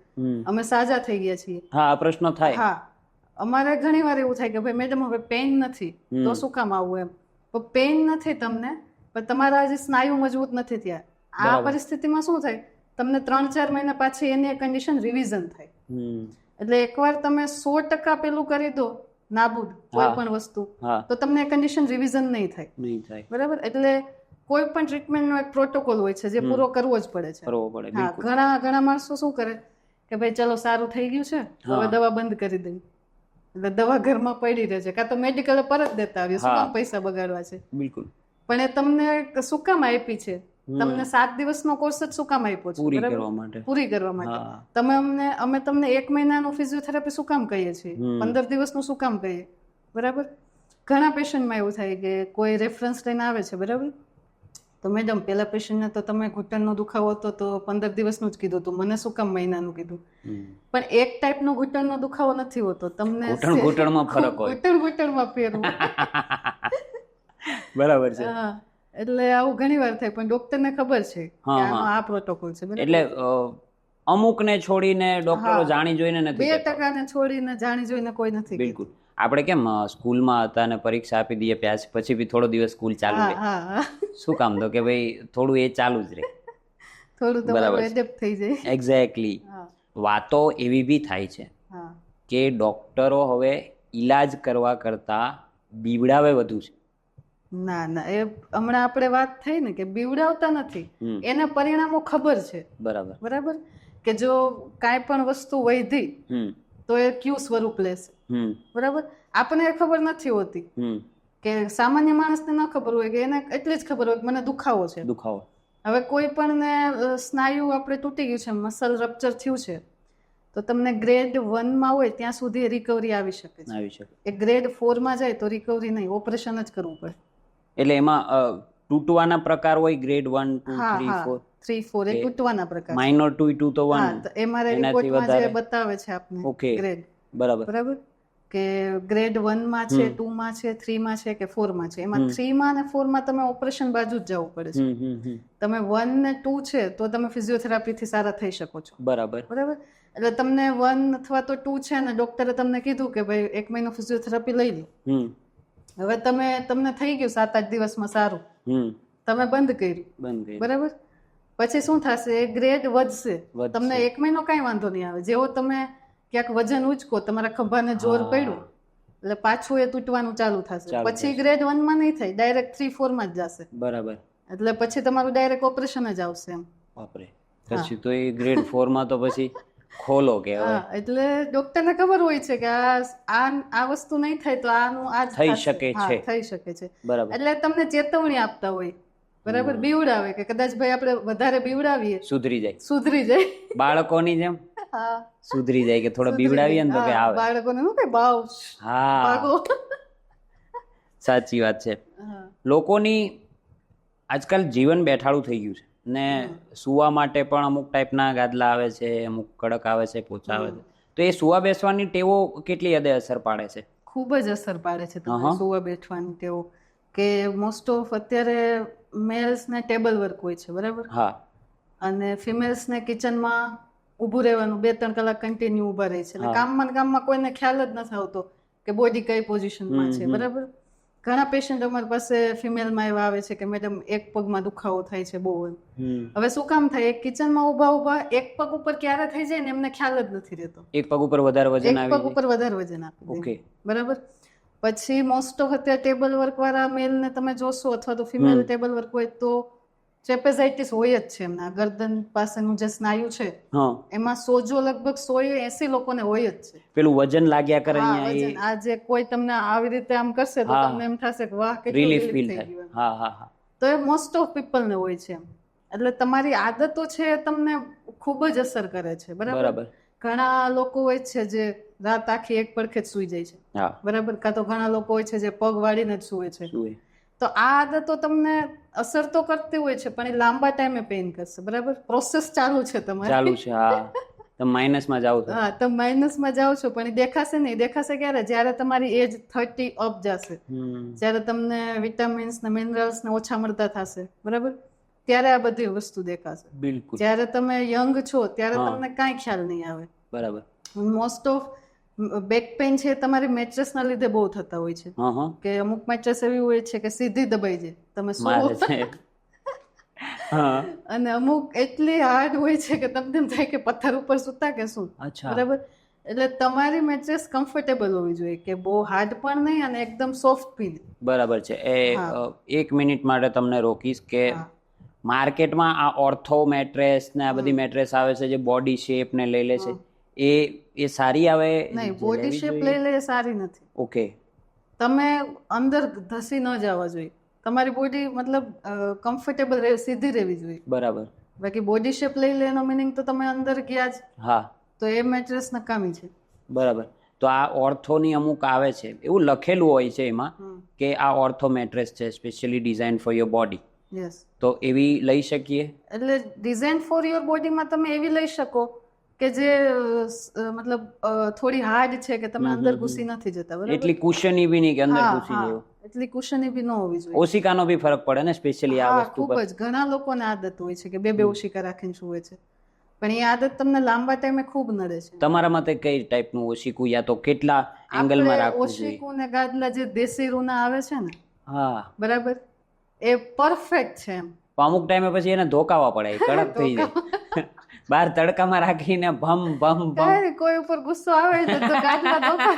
[SPEAKER 1] અમે સાજા થઈ ગયા છીએ.
[SPEAKER 2] હા, આ પ્રશ્ન થાય.
[SPEAKER 1] હા, અમારે ઘણી વાર એવું થાય કે ભાઈ મેડમ હવે પેઇન નથી તો શું કામ આવવું એમ. પણ પેઇન નથી તમને, પણ તમારા જે સ્નાયુ મજબૂત નથી થયા. આ પરિસ્થિતિમાં શું થાય, તમને 3-4 મહિના પાછી એની કન્ડિશન રિવિઝન થાય. એટલે એકવાર તમે 100% પેલું કરી દો નાબૂદ કોઈ પણ વસ્તુ, તો તમને કન્ડિશન રિવિઝન નહીં થાય, બરાબર. એટલે કોઈ પણ ટ્રીટમેન્ટનો એક પ્રોટોકોલ હોય છે જે પૂરો કરવો જ પડે છે. હા, ઘણા માણસો શું કરે કે ભાઈ ચલો સારું થઈ ગયું છે, હવે દવા બંધ કરી દઈ, એટલે દવા ઘરમાં પડી રહે છે, કાં તો મેડિકલે પરત દેતા આવ્યું, શું કામ પૈસા બગાડવા છે. બિલકુલ. પણ એ તમને શું કામ આપી છે, તમને 7 દિવસનો કોર્સ જ શું કામ આપ્યો છે, પૂરી કરવા માટે. અમે તમને 1 મહિનાનું ફિઝિયોથેરાપી શું કામ કહીએ છીએ, 15 દિવસનું શું કામ કહીએ, બરાબર. ઘણા પેશન્ટમાં એવું થાય કે કોઈ રેફરન્સ લઈને આવે છે, બરાબર, તો મેડમ પેલા પેશન્ટને તો તમે ઘૂંટણનો દુખાવો હતો તો 15 દિવસનું જ કીધું હતું, મને શું કામ મહિનાનું કીધું? પણ એક ટાઈપનો ઘૂંટણનો દુખાવો નથી હોતો, તમને
[SPEAKER 2] ઘૂંટણમાં ફરક હોય,
[SPEAKER 1] ઘૂંટણમાં ફેરવું.
[SPEAKER 2] બરાબર છે.
[SPEAKER 1] હા, એટલે આવું ઘણી વાર થાય, પણ ડોક્ટરને ખબર છે કે આનો આ પ્રોટોકોલ છે.
[SPEAKER 2] એટલે અમુકને છોડીને ડોક્ટરો જાણી જોઈને નથી
[SPEAKER 1] 2% છોડીને જાણી જોઈને કોઈ નથી.
[SPEAKER 2] બિલકુલ. આપણે કેમ સ્કૂલમાં હતા ને પરીક્ષા આપી દઈએ પછી બી થોડો દિવસ સ્કૂલ ચાલુ રહે, શું કામ? તો કે ભાઈ થોડું એ ચાલુ જ રહે,
[SPEAKER 1] થોડું તમારું એડેપ્ટ થઈ જાય.
[SPEAKER 2] એક્ઝેક્ટલી. વાતો એવી બી થાય છે કે ડોક્ટરો હવે ઈલાજ કરવા કરતા બીવડાવે વધુ છે.
[SPEAKER 1] ના ના, એ હમણાં આપણે વાત થઈ ને કે બીવડાવતા નથી, એના પરિણામો ખબર છે.
[SPEAKER 2] બરાબર
[SPEAKER 1] બરાબર, કે જો કાંઈ પણ વસ્તુ વૈધી તો એ કયું સ્વરૂપ લેશે. બરાબર, આપણને એ ખબર નથી હોતી, કે સામાન્ય માણસને ન ખબર હોય, કે એને એટલી જ ખબર હોય કે મને દુખાવો છે. હવે કોઈ પણ ને સ્નાયુ આપણે તૂટી ગયું છે, મસલ રપ્ચર થયું છે, તો તમને ગ્રેડ 1માં હોય ત્યાં સુધી રિકવરી આવી શકે છે. એ ગ્રેડ 4માં જાય તો રિકવરી નહીં, ઓપરેશન જ કરવું પડે.
[SPEAKER 2] એટલે એમાં તૂટવાના પ્રકાર હોય, ગ્રેડ 1 2 3 4
[SPEAKER 1] 3 4 એ તૂટવાના પ્રકાર.
[SPEAKER 2] માઇનોર 2 તો 1.
[SPEAKER 1] એમઆરઆઈ રિપોર્ટમાં જે બતાવે છે આપને ગ્રેડ. બરાબર, કે ગ્રેડ 1માં છે, 2માં છે, 3માં છે કે 4માં છે. એમાં 3માં અને 4માં તમે ઓપરેશન બાજુ જ જવું પડે છે. તમે 1 ને 2 છે તો તમે ફિઝિયોથેરાપીથી સારા થઈ શકો છો. બરાબર, એટલે તમને 1 અથવા તો 2 છે ને ડોક્ટરે તમને કીધું કે ભાઈ 1 મહિનો ફિઝિયોથેરાપી લઈ લો. હવે તમને થઈ ગયું 7-8 દિવસમાં સારું, તમે બંધ કર્યું, બરાબર, પછી શું થશે? એ ગ્રેડ વધશે. તમને 1 મહિનો કાંઈ વાંધો નહીં આવે, જેવો તમે ક્યાંક વજન ઉચકો, તમારા ખભાને જોર પડ્યું એટલે પાછું એ તૂટવાનું ચાલુ થશે. પછી ગ્રેડ 1માં નહીં થાય, ડાયરેક્ટ 3-4માં જ જશે. બરાબર, એટલે પછી તમારું ડાયરેક્ટ ઓપરેશન જ આવશે. એમ બાપરે,
[SPEAKER 2] પછી તો એ ગ્રેડ 4માં તો પછી ખોલો કહેવાય.
[SPEAKER 1] એટલે ડોક્ટરને ખબર હોય છે કે આ વસ્તુ નહીં થાય તો આનું આ
[SPEAKER 2] થઈ શકે છે,
[SPEAKER 1] થઈ શકે છે. બરાબર, એટલે તમને ચેતવણી આપતા હોય. બરાબર, બીવડાવે કે કદાચ ભાઈ આપણે વધારે બીવડાવીએ સુધરી જાય, બાળકોની જેમ સુધરી જાય, કે થોડા બીવડાવીએ ને તો કે આવે. બાળકોને શું કે બાવ. હા,
[SPEAKER 2] સાચી વાત છે. લોકોની આજકાલ જીવન બેઠાડું થઈ ગયું છે ને સુવા માટે પણ અમુક ટાઈપના ગાદલા આવે છે, અમુક કડક આવે છે, પોચા આવે છે. તો એ સુવા બેસવાની ટેવો કેટલી હદે અસર પાડે છે?
[SPEAKER 1] ખૂબ જ અસર પાડે છે સુવા બેઠવાની ટેવો. કે મોસ્ટ ઓફ અત્યારે મેલ્સને ટેબલ વર્ક હોય છે, બરાબર, અને ફિમેલ્સને કિચનમાં ઊભું રહેવાનું, 2-3 કલાક કન્ટિન્યુ ઊભા રહે છે. એટલે કામમાં કોઈને ખ્યાલ જ નથી આવતો કે બોડી કઈ પોઝિશનમાં છે. બરાબર, ઘણા પેશન્ટ અમારી પાસે ફિમેલમાં એવા આવે છે કે મેડમ એક પગમાં દુખાવો થાય છે બહુ. હવે શું કામ થાય? એક કિચનમાં ઊભા એક પગ ઉપર ક્યારે થઈ જાય ને એમને ખ્યાલ જ નથી રહેતો.
[SPEAKER 2] એક પગ ઉપર વધારે વજન
[SPEAKER 1] આપી દે. બરાબર, પછી મોસ્ટ ઓફ અત્યારે ટેબલ વર્ક વાળા મેલને તમે જોશો, અથવા તો ફિમેલ ટેબલ વર્ક હોય તો ટ્રેપેઝાઇટિસ હોય જ છે. એમના ગરદન પાસેનું જે સ્નાયુ છે એમાં સોજો લગભગ 100-80 લોકોને હોય જ છે.
[SPEAKER 2] પેલું વજન લાગ્યા કરે,
[SPEAKER 1] આ જે કોઈ તમને આવી રીતે આમ કરશે તો તમને એમ થશે કે વાહ કેટલું રિલીફ ફીલ થાય. તો એ મોસ્ટ ઓફ પીપલ ને હોય છે. એટલે તમારી આદતો છે એ તમને ખૂબ જ અસર કરે છે. બરાબર, ઘણા લોકો હોય છે જે રાત આખી એક પડખે જ સૂઈ જાય છે. બરાબર, કાં તો ઘણા લોકો હોય છે જે પગ વાળીને જ સૂવે છે. તો આ આદતો તમને અસર તો કરતી હોય છે, પણ એ લાંબા ટાઈમે પેઇન કરશે. બરાબર, પ્રોસેસ ચાલુ છે તમારી.
[SPEAKER 2] તમે માઇનસમાં જાઓ છો.
[SPEAKER 1] તમે માઇનસમાં જાઓ છો, પણ એ દેખાશે નહીં. દેખાશે ક્યારે? જ્યારે તમારી એજ 30 અપ જશે, જ્યારે તમને વિટામિન્સ ને મિનરલ્સ ને ઓછા મળતા થશે. બરાબર, ત્યારે આ બધી વસ્તુ દેખાશે. બિલકુલ, જ્યારે તમે યંગ છો ત્યારે તમને કાંઈ ખ્યાલ નહીં આવે. બરાબર, મોસ્ટ ઓફ બેક પેઇન છે તમારી મેટ્રેસના લીધે બહુ થતા હોય છે. કે અમુક મેટ્રેસ એવી હોય છે કે સીધી દબાઈ જાય, તમે સુવો, અને અમુક એટલી હાર્ડ હોય છે કે તમને એમ થાય કે પથ્થર ઉપર સૂતા કે શું. બરાબર, એટલે તમારી મેટ્રેસ કમ્ફર્ટેબલ હોવી જોઈએ, કે બહુ હાર્ડ પણ નહીં અને એકદમ સોફ્ટ બી નહીં. બરાબર છે.
[SPEAKER 2] એક મિનિટ માટે તમને રોકીશ કે માર્કેટમાં આ ઓર્થો મેટ્રેસ ને આ બધી મેટ્રેસ આવે છે જે બોડી શેપ ને લઈ લે છે, એ સારી આવે?
[SPEAKER 1] નહીં, બોડી શેપ લઈ લે સારી નથી.
[SPEAKER 2] ઓકે,
[SPEAKER 1] તમે અંદર ધસી ન જવા જોઈએ. તમારી બોડી મતલબ કમ્ફર્ટેબલ રહે, સીધી રહેવી જોઈએ. બરાબર, બાકી બોડી શેપ લઈ લે એનો મીનિંગ તો તમે અંદર ગયા જ, તો એ મેટ્રેસ નકામી છે.
[SPEAKER 2] બરાબર, તો આ ઓર્થોની અમુક આવે છે, એવું લખેલું હોય છે એમાં કે આ ઓર્થો મેટ્રેસ છે specially design for your body,
[SPEAKER 1] yes.
[SPEAKER 2] તો એવી લઈ શકીએ?
[SPEAKER 1] એટલે ડિઝાઇન ફોર યોર બોડીમાં તમે એવી લઈ શકો કે જે મતલબ થોડી હાર્ડ છે, કે તમે અંદર ઘૂસી નથી જતા, બરાબર?
[SPEAKER 2] એટલી કુશની બી નહીં કે અંદર
[SPEAKER 1] હા,
[SPEAKER 2] ઘૂસી
[SPEAKER 1] હા,
[SPEAKER 2] જેવું.
[SPEAKER 1] એટલી કુશની બી ન હોવી જોઈએ.
[SPEAKER 2] ઓશિકાનો બી ફરક પડે ને સ્પેશિયલી આ
[SPEAKER 1] હા,
[SPEAKER 2] વસ્તુ
[SPEAKER 1] ખૂબ
[SPEAKER 2] પર.
[SPEAKER 1] જ. ઘણા લોકોને આદત હોય છે કે બે ઓશિકા રાખીને સૂવે છે, પણ એ આદત તમને લાંબા ટાઈમે ખૂબ નડે છે.
[SPEAKER 2] તમારા મતે કઈ ટાઈપનું ઓશિકું, યા તો કેટલા એંગલમાં
[SPEAKER 1] આપણે
[SPEAKER 2] રાખવું જોઈએ?
[SPEAKER 1] ઓશિકું ને ગાદલા જે દેશી રૂના આવે છે ને,
[SPEAKER 2] હા,
[SPEAKER 1] બરાબર, એ પરફેક્ટ છે એમ.
[SPEAKER 2] અમુક ટાઈમે પછી એને ધોકાવા પડે, કડક થઈ જાય. બહાર તડકામાં રાખીને ભમ ભમ ભમ,
[SPEAKER 1] કાંઈ કોઈ ઉપર ગુસ્સો આવે તો ગાદલા ધોકા.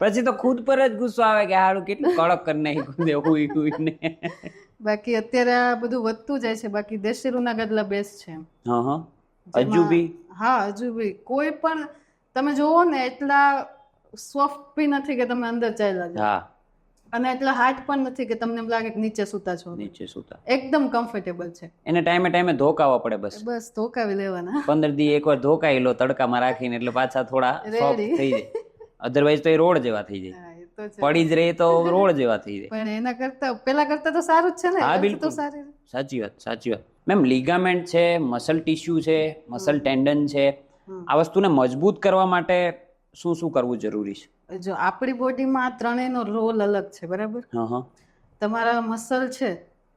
[SPEAKER 2] પછી તો ખુદ પર જ ગુસ્સો આવે કે હારું કેટલું કડક કરી નાખ્યું દે હુઈ હુઈને.
[SPEAKER 1] બાકી અત્યારે આ બધું વધતું જાય છે, બાકી દેશી રૂના ગાદલા બેસ્ટ છે એમ.
[SPEAKER 2] હા હા, હજુ બી?
[SPEAKER 1] હા, હજુ બી કોઈ પણ તમે જોવો ને એટલા સોફ્ટ બી નથી કે તમે અંદર ચાલ્યા જાઓ,
[SPEAKER 2] હા,
[SPEAKER 1] અને એટલા હાર્ડ પણ નથી કે તમને એમ લાગે કે નીચે સૂતા છો.
[SPEAKER 2] નીચે સુતા
[SPEAKER 1] એકદમ કમ્ફર્ટેબલ છે.
[SPEAKER 2] એને ટાઈમે ટાઈમે ધોકાવા પડે બસ.
[SPEAKER 1] બસ ધોકાવી લેવાના.
[SPEAKER 2] 15 દી એકવાર ધોકાઈ લો તડકામાં રાખીને, એટલે પાછા થોડા સોફ્ટ થઈ જાય. અધરવાઇઝ તો એ રોડ જેવા થઈ જાય,
[SPEAKER 1] હા, એ તો છે.
[SPEAKER 2] પડી જ રહે તો રોડ જેવા થઈ જાય.
[SPEAKER 1] પણ એના કરતા પેલા કરતા તો સારું જ છે ને.
[SPEAKER 2] હા,
[SPEAKER 1] હજી
[SPEAKER 2] બિલકુલ.
[SPEAKER 1] તો સારી.
[SPEAKER 2] સાચી વાત, સાચી વાત. મેમ, લિગામેન્ટ છે, મસલ ટિશ્યુ છે, મસલ ટેન્ડન છે, આ વસ્તુને મજબૂત કરવા માટે શું શું કરવું જરૂરી છે?
[SPEAKER 1] જો આપણી બોડીમાં આ ત્રણેયનો રોલ અલગ છે, બરાબર?
[SPEAKER 2] હા હા,
[SPEAKER 1] તમારા મસલ છે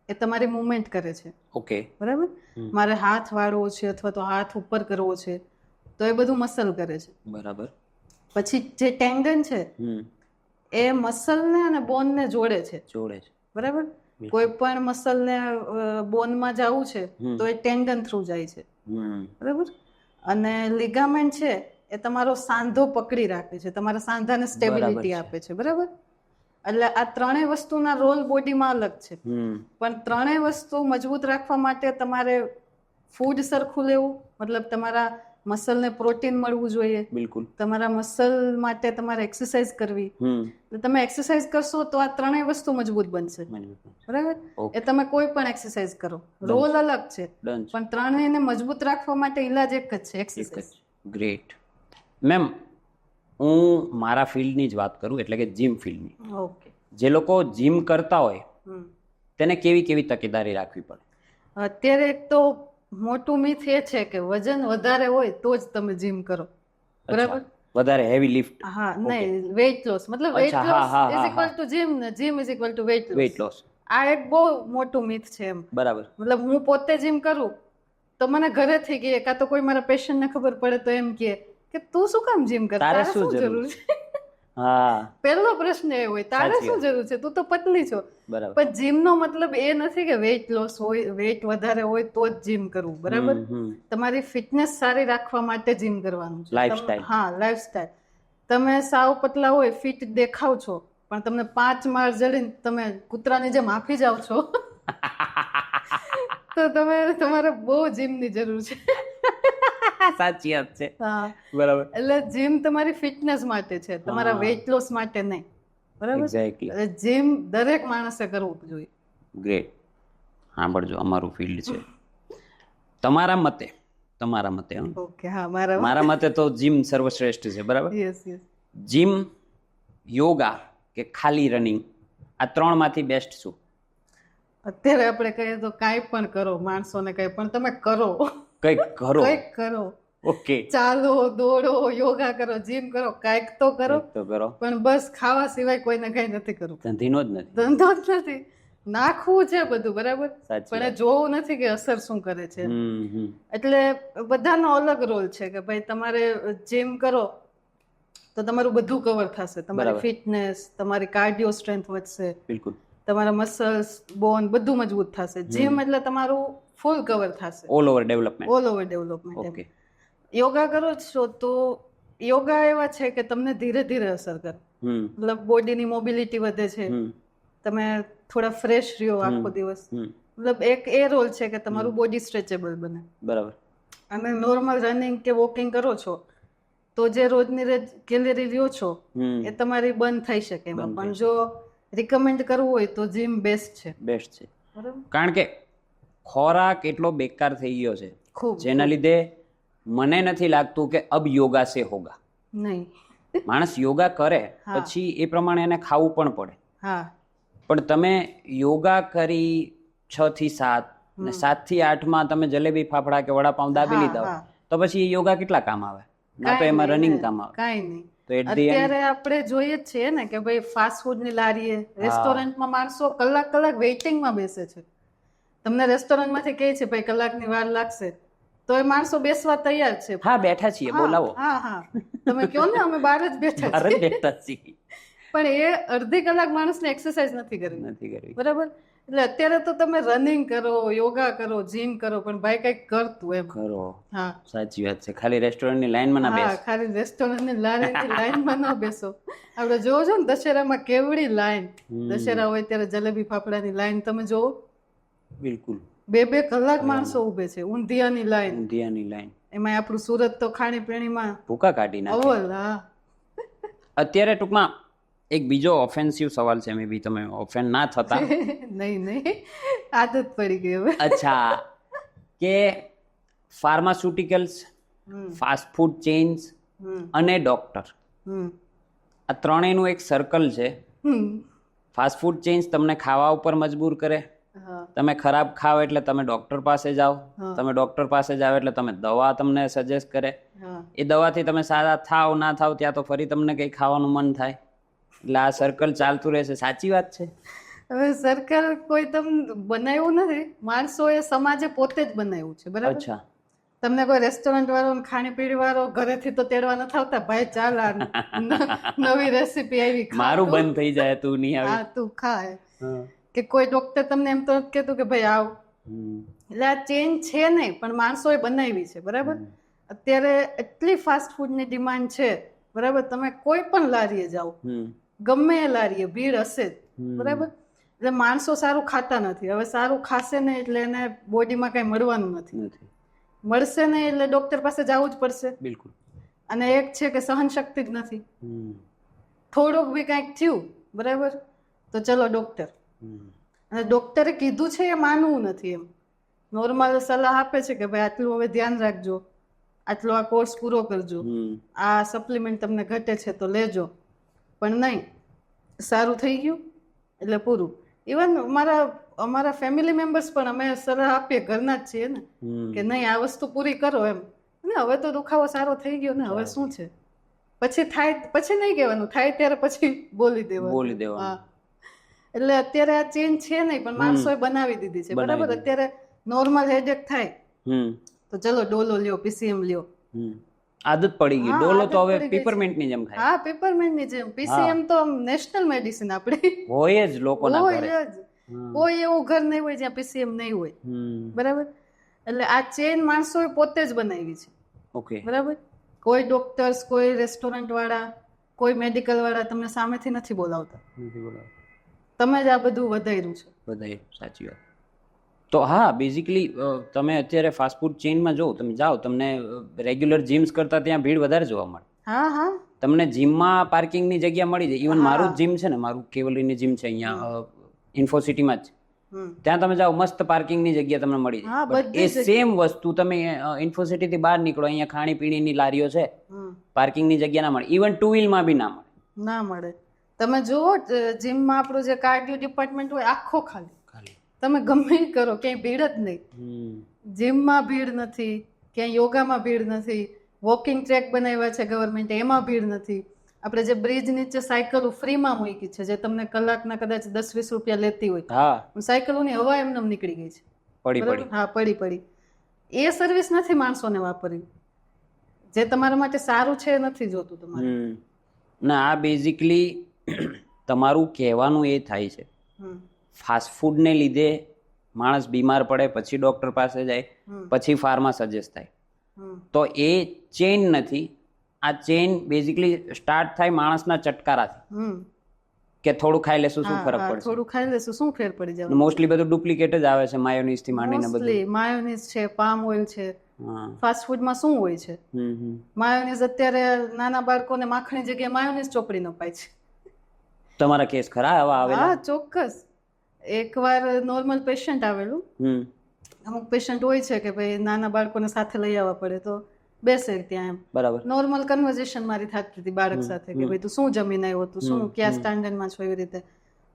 [SPEAKER 1] એ તમારી મુવમેન્ટ કરે છે,
[SPEAKER 2] ઓકે.
[SPEAKER 1] બરાબર? મારે હાથ વાળવો છે અથવા તો હાથ ઉપર કરવો છે, તો એ બધું મસલ કરે છે.
[SPEAKER 2] બરાબર.
[SPEAKER 1] પછી જે ટેન્ડન છે એ મસલને અને બોનને જોડે છે,
[SPEAKER 2] જોડે છે,
[SPEAKER 1] બરાબર? કોઈ પણ મસલને બોનમાં જવું છે તો એ ટેન્ડન થ્રુ જાય છે, બરાબર? અને લિગામેન્ટ છે એ તમારો સાંધો પકડી રાખે છે, તમારા સાંધાને સ્ટેબિલિટી આપે છે, બરાબર? એટલે આ ત્રણેય વસ્તુના રોલ બોડીમાં અલગ છે, પણ ત્રણેય વસ્તુ મજબૂત રાખવા માટે તમારે ફૂડ સરખું લેવું, મતલબ તમારા મસલને પ્રોટીન મળવું જોઈએ.
[SPEAKER 2] બિલકુલ.
[SPEAKER 1] તમારા મસલ માટે તમારે એક્સરસાઇઝ કરવી. તમે એક્સરસાઇઝ કરશો તો આ ત્રણેય વસ્તુ મજબૂત બનશે, બરાબર? એ તમે કોઈ પણ એક્સરસાઇઝ કરો, રોલ અલગ છે, પણ ત્રણેયને મજબૂત રાખવા માટે ઈલાજ એક જ છે, એક્સરસાઇઝ.
[SPEAKER 2] ગ્રેટ. મેમ, હું મારા ફિલ્ડની જ વાત કરું, એટલે કે જીમ ફિલ્ડની.
[SPEAKER 1] ઓકે.
[SPEAKER 2] જે લોકો જીમ કરતા હોય તેને કેવી કેવી તકેદારી રાખવી પડે?
[SPEAKER 1] અત્યારે એક તો મોટું મિથ એ છે કે વજન વધારે હોય તો જ તમે જીમ કરો, બરાબર?
[SPEAKER 2] વધારે હેવી લિફ્ટ?
[SPEAKER 1] હા, નહીં, વેઇટ લોસ. મતલબ weight loss is equal to gym ને gym is equal to weight loss. આ એક બહુ મોટું મિથ છે એમ.
[SPEAKER 2] બરાબર.
[SPEAKER 1] મતલબ હું પોતે જીમ કરું તો મને ઘરેથી કહે, કાં તો કોઈ મારા પેશન્ટને ખબર પડે તો એમ કહે કે તું શું કામ જીમ કર, તારે શું જરૂર છે?
[SPEAKER 2] હા,
[SPEAKER 1] પહેલો પ્રશ્ન એ હોય, તારે શું જરૂર છે, તું તો પતલી છો.
[SPEAKER 2] બરાબર.
[SPEAKER 1] પણ જીમનો મતલબ એ નથી કે વેઇટ લોસ હોય, વેઇટ વધારે હોય તો જ જીમ કરવું, બરાબર? તમારી ફિટનેસ સારી રાખવા માટે જીમ કરવાનું છે.
[SPEAKER 2] લાઈફસ્ટાઈલ.
[SPEAKER 1] હા, લાઈફસ્ટાઈલ. તમે સાવ પતલા હોય, ફિટ દેખાવ છો, પણ તમને 5 માળ ચડીને તમે કૂતરાની જેમ હાંફી જાવ છો તો તમારે બહુ જીમની જરૂર છે.
[SPEAKER 2] સાચી વાત છે.
[SPEAKER 1] હા,
[SPEAKER 2] બરાબર.
[SPEAKER 1] એટલે જીમ તમારી ફિટનેસ માટે છે, તમારા વેઇટ લોસ માટે નહીં, બરાબર?
[SPEAKER 2] એક્ઝેક્ટલી.
[SPEAKER 1] એટલે જીમ દરેક માણસે કરવું જોઈએ.
[SPEAKER 2] ગ્રેટ. સાંભળજો, અમારું ફિલ્ડ છે. તમારા મતે
[SPEAKER 1] ઓકે, હા,
[SPEAKER 2] મારા મતે તો જીમ સર્વશ્રેષ્ઠ છે, બરાબર?
[SPEAKER 1] Yes, yes.
[SPEAKER 2] જીમ, યોગા કે ખાલી રનિંગ, આ ત્રણમાંથી બેસ્ટ શું?
[SPEAKER 1] અત્યારે આપણે કહીએ તો કાંઈ પણ કરો, માણસોને કંઈ પણ તમે કરો,
[SPEAKER 2] કંઈક કરો.
[SPEAKER 1] કંઈક કરો.
[SPEAKER 2] ઓકે.
[SPEAKER 1] ચાલો, દોડો, યોગા કરો, જીમ કરો, કાંઈક તો કરો. પણ બસ ખાવા સિવાય કોઈને કંઈ નથી કરવું.
[SPEAKER 2] ધંધીનો જ નથી.
[SPEAKER 1] ધંધો જ નથી. નાખવું છે બધું, બરાબર, પણ એ જોવું નથી કે અસર શું કરે છે. એટલે બધાનો અલગ રોલ છે કે ભાઈ તમારે જીમ કરો તો તમારું બધું કવર થશે, તમારી ફિટનેસ, તમારી કાર્ડિયો સ્ટ્રેન્થ વધશે,
[SPEAKER 2] બિલકુલ,
[SPEAKER 1] તમારા મસલ્સ, બોન બધું મજબૂત થશે. જીમ એટલે તમારું ફૂલ કવર થશે,
[SPEAKER 2] all over development.
[SPEAKER 1] All over development. Okay. Yoga કરો છો તો યોગા એવા છે કે તમને ધીરે ધીરે અસર કરે, મતલબ બોડીની મોબિલિટી વધે છે, તમે થોડા ફ્રેશ રહ્યો આખો દિવસ, મતલબ એક એ રોલ છે કે તમારું બોડી સ્ટ્રેચેબલ બને, બરાબર? અને નોર્મલ રનિંગ કે વોકિંગ કરો છો તો જે રોજની કેલેરી લ્યો છો એ તમારી બંધ થઈ શકે એમાં, પણ જો રિકમેન્ડ કરવું હોય તો જીમ બેસ્ટ છે. બેસ્ટ છે, બરાબર?
[SPEAKER 2] કારણ કે ખોરાક એટલો બેકાર થઈ ગયો છે જેના લીધે મને નથી લાગતું કે અબ યોગા સે હોગા.
[SPEAKER 1] નહીં.
[SPEAKER 2] માણસ યોગા કરે
[SPEAKER 1] હા.
[SPEAKER 2] પછી એ પ્રમાણે એને ખાવું પણ પડે.
[SPEAKER 1] હા
[SPEAKER 2] પણ તમે યોગા કરી 6 થી 7 ને 7 થી 8 તમે જલેબી ફાફડા કે વડાપાઉં દાબી
[SPEAKER 1] હા,
[SPEAKER 2] લીધા હોય,
[SPEAKER 1] હા.
[SPEAKER 2] તો પછી એ યોગા કેટલા કામ આવે? ના તો
[SPEAKER 1] કાંઈ
[SPEAKER 2] એમાં
[SPEAKER 1] નહીં
[SPEAKER 2] રનિંગ
[SPEAKER 1] ને,
[SPEAKER 2] કામ આવે.
[SPEAKER 1] કાંઈ નહીં.
[SPEAKER 2] તો એટ ધી એન્ડ
[SPEAKER 1] અત્યારે આપણે જોઈએ જ છીએ ને કે ભાઈ ફાસ્ટ ફૂડની લારીએ, રેસ્ટોરન્ટમાં માણસો કલાક વેઇટિંગમાં બેસે છે. તમને રેસ્ટોરન્ટમાંથી કહે છે ભાઈ કલાકની વાર લાગશે, તો એ માણસો બેસવા તૈયાર છે.
[SPEAKER 2] હા બેઠા છીએ,
[SPEAKER 1] હા,
[SPEAKER 2] બોલાવો.
[SPEAKER 1] હા તમે કહો ને અમે બહાર જ બેઠા
[SPEAKER 2] બહાર જ
[SPEAKER 1] છીએ,
[SPEAKER 2] બેઠા છીએ.
[SPEAKER 1] પણ એ અડધી કલાક માણસને એક્સરસાઇઝ નથી કરવી.
[SPEAKER 2] નથી કરવી.
[SPEAKER 1] બરાબર. એટલે અત્યારે તો તમે રનિંગ કરો, યોગા કરો, જીમ કરો, પણ ભાઈ કઈક કરતું એમ.
[SPEAKER 2] કરો.
[SPEAKER 1] હા
[SPEAKER 2] સાચી વાત છે. ખાલી રેસ્ટોરન્ટની લાઈનમાં ના
[SPEAKER 1] હા,
[SPEAKER 2] બેસ.
[SPEAKER 1] ખાલી રેસ્ટોરન્ટની લાઈનમાં ન બેસો. આપણે જોવો છો ને દશેરામાં કેવડી લાઈન, દશેરા હોય ત્યારે જલેબી ફાફડાની લાઈન તમે જોવો,
[SPEAKER 2] બિલકુલ.
[SPEAKER 1] 2 કલાક માણસો ઊભે છે. ઊંધિયાની લાઈન,
[SPEAKER 2] ઊંધિયાની લાઈન
[SPEAKER 1] એમાં આપણું સુરત તો ખાણીપીણીમાં
[SPEAKER 2] ભૂકા કાઢી નાખે.
[SPEAKER 1] અવ્વલ. હા
[SPEAKER 2] અત્યારે ટૂંકમાં એક બીજો ઓફેન્સિવ સવાલ છે, મે બી તમે ઓફેન્ડ ના થતા.
[SPEAKER 1] નહીં આદત પડી ગઈ હવે.
[SPEAKER 2] અચ્છા, કે ફાર્માસ્યુટિકલ્સ, ફાસ્ટ ફૂડ ચેઇન્સ અને ડોક્ટર,
[SPEAKER 1] હમ
[SPEAKER 2] આ ત્રણેયનું એક સર્કલ છે.
[SPEAKER 1] હમ
[SPEAKER 2] ફાસ્ટ ફૂડ ચેઇન્સ તમને ખાવા ઉપર મજબૂર કરે.
[SPEAKER 1] હા
[SPEAKER 2] તમે ખરાબ ખાઓ એટલે તમે ડોક્ટર પાસે જાઓ.
[SPEAKER 1] હા.
[SPEAKER 2] તમે ડોક્ટર પાસે જાઓ એટલે તમે દવા તમને સજેસ્ટ કરે.
[SPEAKER 1] હા
[SPEAKER 2] એ દવાથી તમે સારા થાવ ના થાવ ત્યાં તો ફરી તમને કંઈ ખાવાનું મન થાય. એટલે આ સર્કલ ચાલતું રહેશે. સાચી વાત છે.
[SPEAKER 1] હવે સરકાર કોઈ તમને બનાવ્યું નથી, માણસોએ સમાજે પોતે જ બનાવ્યું છે. બરાબર.
[SPEAKER 2] અચ્છા.
[SPEAKER 1] તમને કોઈ રેસ્ટોરન્ટ વાળો ને ખાણીપીણી વાળો ઘરેથી તો તેડવા નથી આવતા, ભાઈ ચાલ આ નવી રેસીપી આવી ખા
[SPEAKER 2] મારું
[SPEAKER 1] તું.
[SPEAKER 2] બંધ થઈ જાય તું નહીં આવે.
[SPEAKER 1] હા તું ખા. કે કોઈ ડોક્ટર તમને એમ તો નથી કહેતું કે ભાઈ આવ. એટલે આ ચેન્જ છે નહીં, પણ માણસોએ બનાવી છે. બરાબર. અત્યારે એટલી ફાસ્ટ ફૂડની ડિમાન્ડ છે. બરાબર. તમે કોઈ પણ લારીએ જાઓ, ગમે એ લારીએ ભીડ હશે જ. બરાબર. એટલે માણસો સારું ખાતા નથી. હવે સારું ખાશે ને એટલે એને બોડીમાં કઈ મળવાનું નથી. મળશે ને એટલે ડોક્ટર પાસે જવું જ પડશે.
[SPEAKER 2] બિલકુલ.
[SPEAKER 1] અને એક છે કે સહન શક્તિ જ નથી. થોડુંક બી કંઈક થયું, બરાબર, તો ચલો ડોક્ટર. અને ડોક્ટરે કીધું છે એ માનવું નથી. એમ નોર્મલ સલાહ આપે છે કે ભાઈ આટલું હવે ધ્યાન રાખજો, આટલો આ કોર્સ પૂરો કરજો, આ સપ્લિમેન્ટ તમને ઘટે છે તો લેજો. પણ નહીં, સારું થઈ ગયું એટલે પૂરું. ઇવન અમારા ફેમિલી મેમ્બર્સ પણ અમે સલાહ આપીએ, ઘરના જ છીએ ને, કે નહીં આ વસ્તુ પૂરી કરો એમ. ને હવે તો દુખાવો સારો થઈ ગયો ને, હવે શું છે, પછી થાય પછી નહીં કહેવાનું, થાય ત્યારે પછી બોલી દેવાનું. હા. એટલે અત્યારે આ ચેન્જ છે નહીં, પણ માણસોએ બનાવી દીધી છે. બરાબર. અત્યારે નોર્મલ હેડેક થાય તો ચલો ડોલો લ્યો, પીસીએમ લ્યો.
[SPEAKER 2] આદત પડી ગઈ. ડોલો તો હવે પેપરમેન્ટ ની જેમ ખાય.
[SPEAKER 1] હા, પેપરમેન્ટ ની જેમ. પીસીએમ તો નેશનલ મેડિસિન આપણી
[SPEAKER 2] હોય જ લોકોના ઘરે.
[SPEAKER 1] હોય જ. કોઈ એવું ઘર નહીં હોય જ્યાં પીસીએમ નહીં હોય. બરાબર. એટલે આ ચેન માણસોએ પોતે જ બનાવી છે.
[SPEAKER 2] ઓકે.
[SPEAKER 1] બરાબર. કોઈ ડોક્ટર્સ, કોઈ રેસ્ટોરન્ટ વાળા, કોઈ મેડિકલ વાળા તમને સામેથી નથી બોલાવતા. તમે જ આ બધું વધાર્યું છે.
[SPEAKER 2] વધાર્યું. સાચી વાત. તો હા, બેઝિકલી તમે અત્યારે ફાસ્ટ ફૂડ ચેઇનમાં જો તમે જાઓ, તમને રેગ્યુલર જીમ્સ કરતાં ત્યાં ભીડ વધારે જોવા મળે.
[SPEAKER 1] હા હા.
[SPEAKER 2] તમને જીમમાં પાર્કિંગની જગ્યા મળી જાય. ઇવન મારું જ જીમ છે ને, મારું કેવલરીની જીમ છે અહીંયા ઇન્ફોસિટીમાં જ. ત્યાં તમે જાઓ, મસ્ત પાર્કિંગની જગ્યા તમને મળી જાય. એ સેમ વસ્તુ તમે ઇન્ફોસિટીથી બહાર નીકળો, અહીંયા ખાણીપીણીની લારીઓ છે, પાર્કિંગની જગ્યા ના મળે. ઇવન ટુ વ્હીલમાં બી ના મળે.
[SPEAKER 1] ના મળે. તમે જુઓ જીમમાં આપણું જે કાર્ડિયો ડિપાર્ટમેન્ટ હોય આખો ખાલી. તમે ગમે એ કરો, ક્યાંય ભીડ જ નહીં. જીમમાં ભીડ નથી, ક્યાંય યોગામાં ભીડ નથી, વોકિંગ ટ્રેક બનાવ્યા છે ગવર્મેન્ટે, એમાં ભીડ નથી. આપણે જે બ્રિજ નીચે સાયકલો ફ્રીમાં મૂકી છે, જે તમને કલાકના કદાચ 10-20 રૂપિયા લેતી હોય, સાયકલોની હવા એમને નીકળી ગઈ છે. હા, પડી. એ સર્વિસ નથી માણસોને વાપરવી. જે તમારા માટે સારું છે એ નથી જોતું તમારે.
[SPEAKER 2] ના, આ બેઝિકલી તમારું કહેવાનું એ થાય છે. ફાસ્ટ ફૂડને લીધે માણસ બીમાર પડે, પછી ડોક્ટર પાસે જાય, પછી ફાર્મા સજેસ્ટ થાય. તો એ ચેઇન નથી. આ ચેઇન બેઝિકલી સ્ટાર્ટ થાય માણસના ચટકારાથી, કે થોડું ખાઈ લેશું શું ફરક પડશે,
[SPEAKER 1] થોડું ખાઈ લેશું શું ફેર પડી જાય.
[SPEAKER 2] મોસ્ટલી બધું ડુપ્લિકેટ જ આવે છે, માયોનીઝ થી માંડીને બધું.
[SPEAKER 1] માયોનીઝ છે, પામ ઓઇલ છે. ફાસ્ટ ફૂડમાં શું હોય છે? માયોનીઝ. અત્યારે નાના બાળકોને માખણી જગ્યાએ માયોનીઝ ચોપડીને અપાય છે.
[SPEAKER 2] તમારા કેસ ખરા આવા આવેલા?
[SPEAKER 1] હા, ચોક્કસ. એકવાર નોર્મલ પેશન્ટ આવેલું. અમુક પેશન્ટ હોય છે કે ભાઈ નાના બાળકોને સાથે લઈ આવવા પડે, તો બેસે ત્યાં એમ
[SPEAKER 2] બરાબર.
[SPEAKER 1] નોર્મલ કન્વર્ઝેશન મારી થતી હતી બાળક સાથે કે ભાઈ તું શું જમીને આવ્યો, તું શું કયા સ્ટાન્ડર્ડમાં છો, એવી રીતે.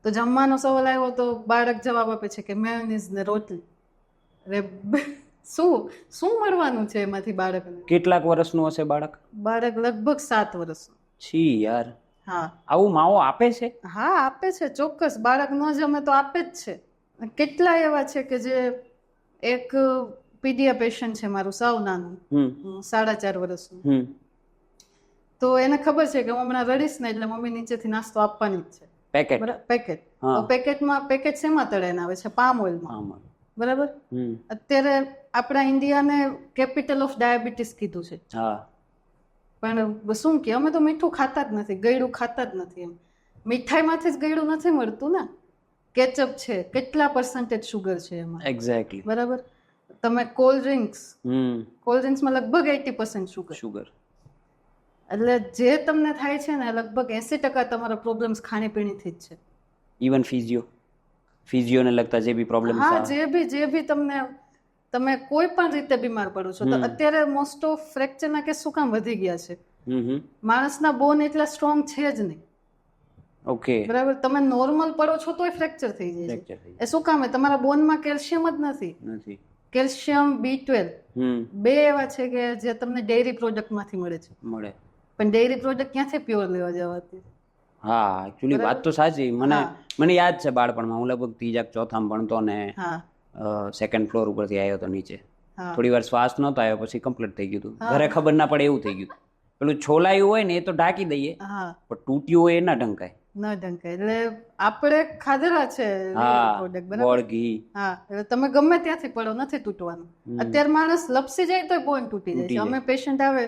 [SPEAKER 1] તો જમવાનો સવાલ આવ્યો તો બાળક જવાબ આપે છે કે મેયોનીઝ ને રોટલી. અરે શું શું મળવાનું છે એમાંથી બાળકને?
[SPEAKER 2] કેટલાક વર્ષનું હશે બાળક?
[SPEAKER 1] બાળક લગભગ 7 વર્ષનું.
[SPEAKER 2] છી યાર,
[SPEAKER 1] હા
[SPEAKER 2] આવું માવો આપે છે?
[SPEAKER 1] હા આપે છે ચોક્કસ. બાળક ન જમે તો આપે જ છે. કેટલા એવા છે કે જે એક પીડિયા પેશન્ટ છે મારું સાવ નાનું, 4.5 વર્ષનું. તો એને ખબર છે કે હું હમણાં રડીશ ને એટલે મમ્મી નીચેથી નાસ્તો આપવાની જ છે.
[SPEAKER 2] પેકેટ?
[SPEAKER 1] પેકેટ. તો પેકેટ શેમાં તળાઈને આવે છે? પામ ઓઇલમાં. બરાબર. અત્યારે આપણા ઇન્ડિયાને કેપિટલ ઓફ ડાયાબિટીસ કીધું છે.
[SPEAKER 2] હા.
[SPEAKER 1] પણ શું કે અમે તો મીઠું ખાતા જ નથી, ગળ્યું ખાતા જ નથી. એમ મીઠાઈમાંથી જ ગળ્યું નથી મળતું ને. કેચઅપ છે, કેટલા % શુગર છે એમાં.
[SPEAKER 2] એક્ઝેક્ટલી.
[SPEAKER 1] બરાબર. તમે કોલ્ડ ડ્રિંક્સમાં લગભગ 80% શુગર. એટલે જે તમને થાય છે ને લગભગ 80% તમારા પ્રોબ્લેમ્સ ખાણીપીણીથી જ છે.
[SPEAKER 2] ઇવન ફિઝિયોને લગતા જે બી પ્રોબ્લેમ્સ.
[SPEAKER 1] હા, જે બી તમે કોઈ પણ રીતે બીમાર પડો છો. તો અત્યારે મોસ્ટ ઓફ ફ્રેક્ચરના કેસ શું કામ વધી ગયા છે? માણસના બોન એટલા સ્ટ્રોંગ છે જ નહીં.
[SPEAKER 2] ઓકે.
[SPEAKER 1] બરાબર. તમે નોર્મલ પડો છો તોય ફ્રેક્ચર થઈ જાય છે. એ શું કામ? તમારા બોનમાં કેલ્શિયમ જ નથી. કેલ્શિયમ, B12 બે એવા છે કે જે તમને ડેરી પ્રોડક્ટમાંથી મળે છે. પણ ડેરી પ્રોડક્ટ ક્યાંથી પ્યોર લેવા જવાથી?
[SPEAKER 2] હા, એકચ્યુઅલી વાત તો સાચી. મને યાદ છે બાળપણમાં હું લગભગ 3-4 ભણતો ને 2nd ફ્લોર ઉપરથી આવ્યો હતો નીચે. થોડી વાર શ્વાસ નહોતો આવ્યો, પછી કમ્પ્લીટ થઈ ગયું હતું. ઘરે ખબર ના પડે એવું થઈ ગયું. પેલું છોલાયું હોય ને એ તો ઢાંકી દઈએ, પણ તૂટ્યું હોય એ ના ઢંકાય.
[SPEAKER 1] એટલે આપણે ખાધેલા છે પ્રોડક્ટ. બરાબર.
[SPEAKER 2] ઘી.
[SPEAKER 1] હા, એટલે તમે ગમે ત્યાંથી પડો નથી તૂટવાનું. અત્યારે માણસ લપસી જાય તો બોન તૂટી જાય છે. અમે પેશન્ટ આવે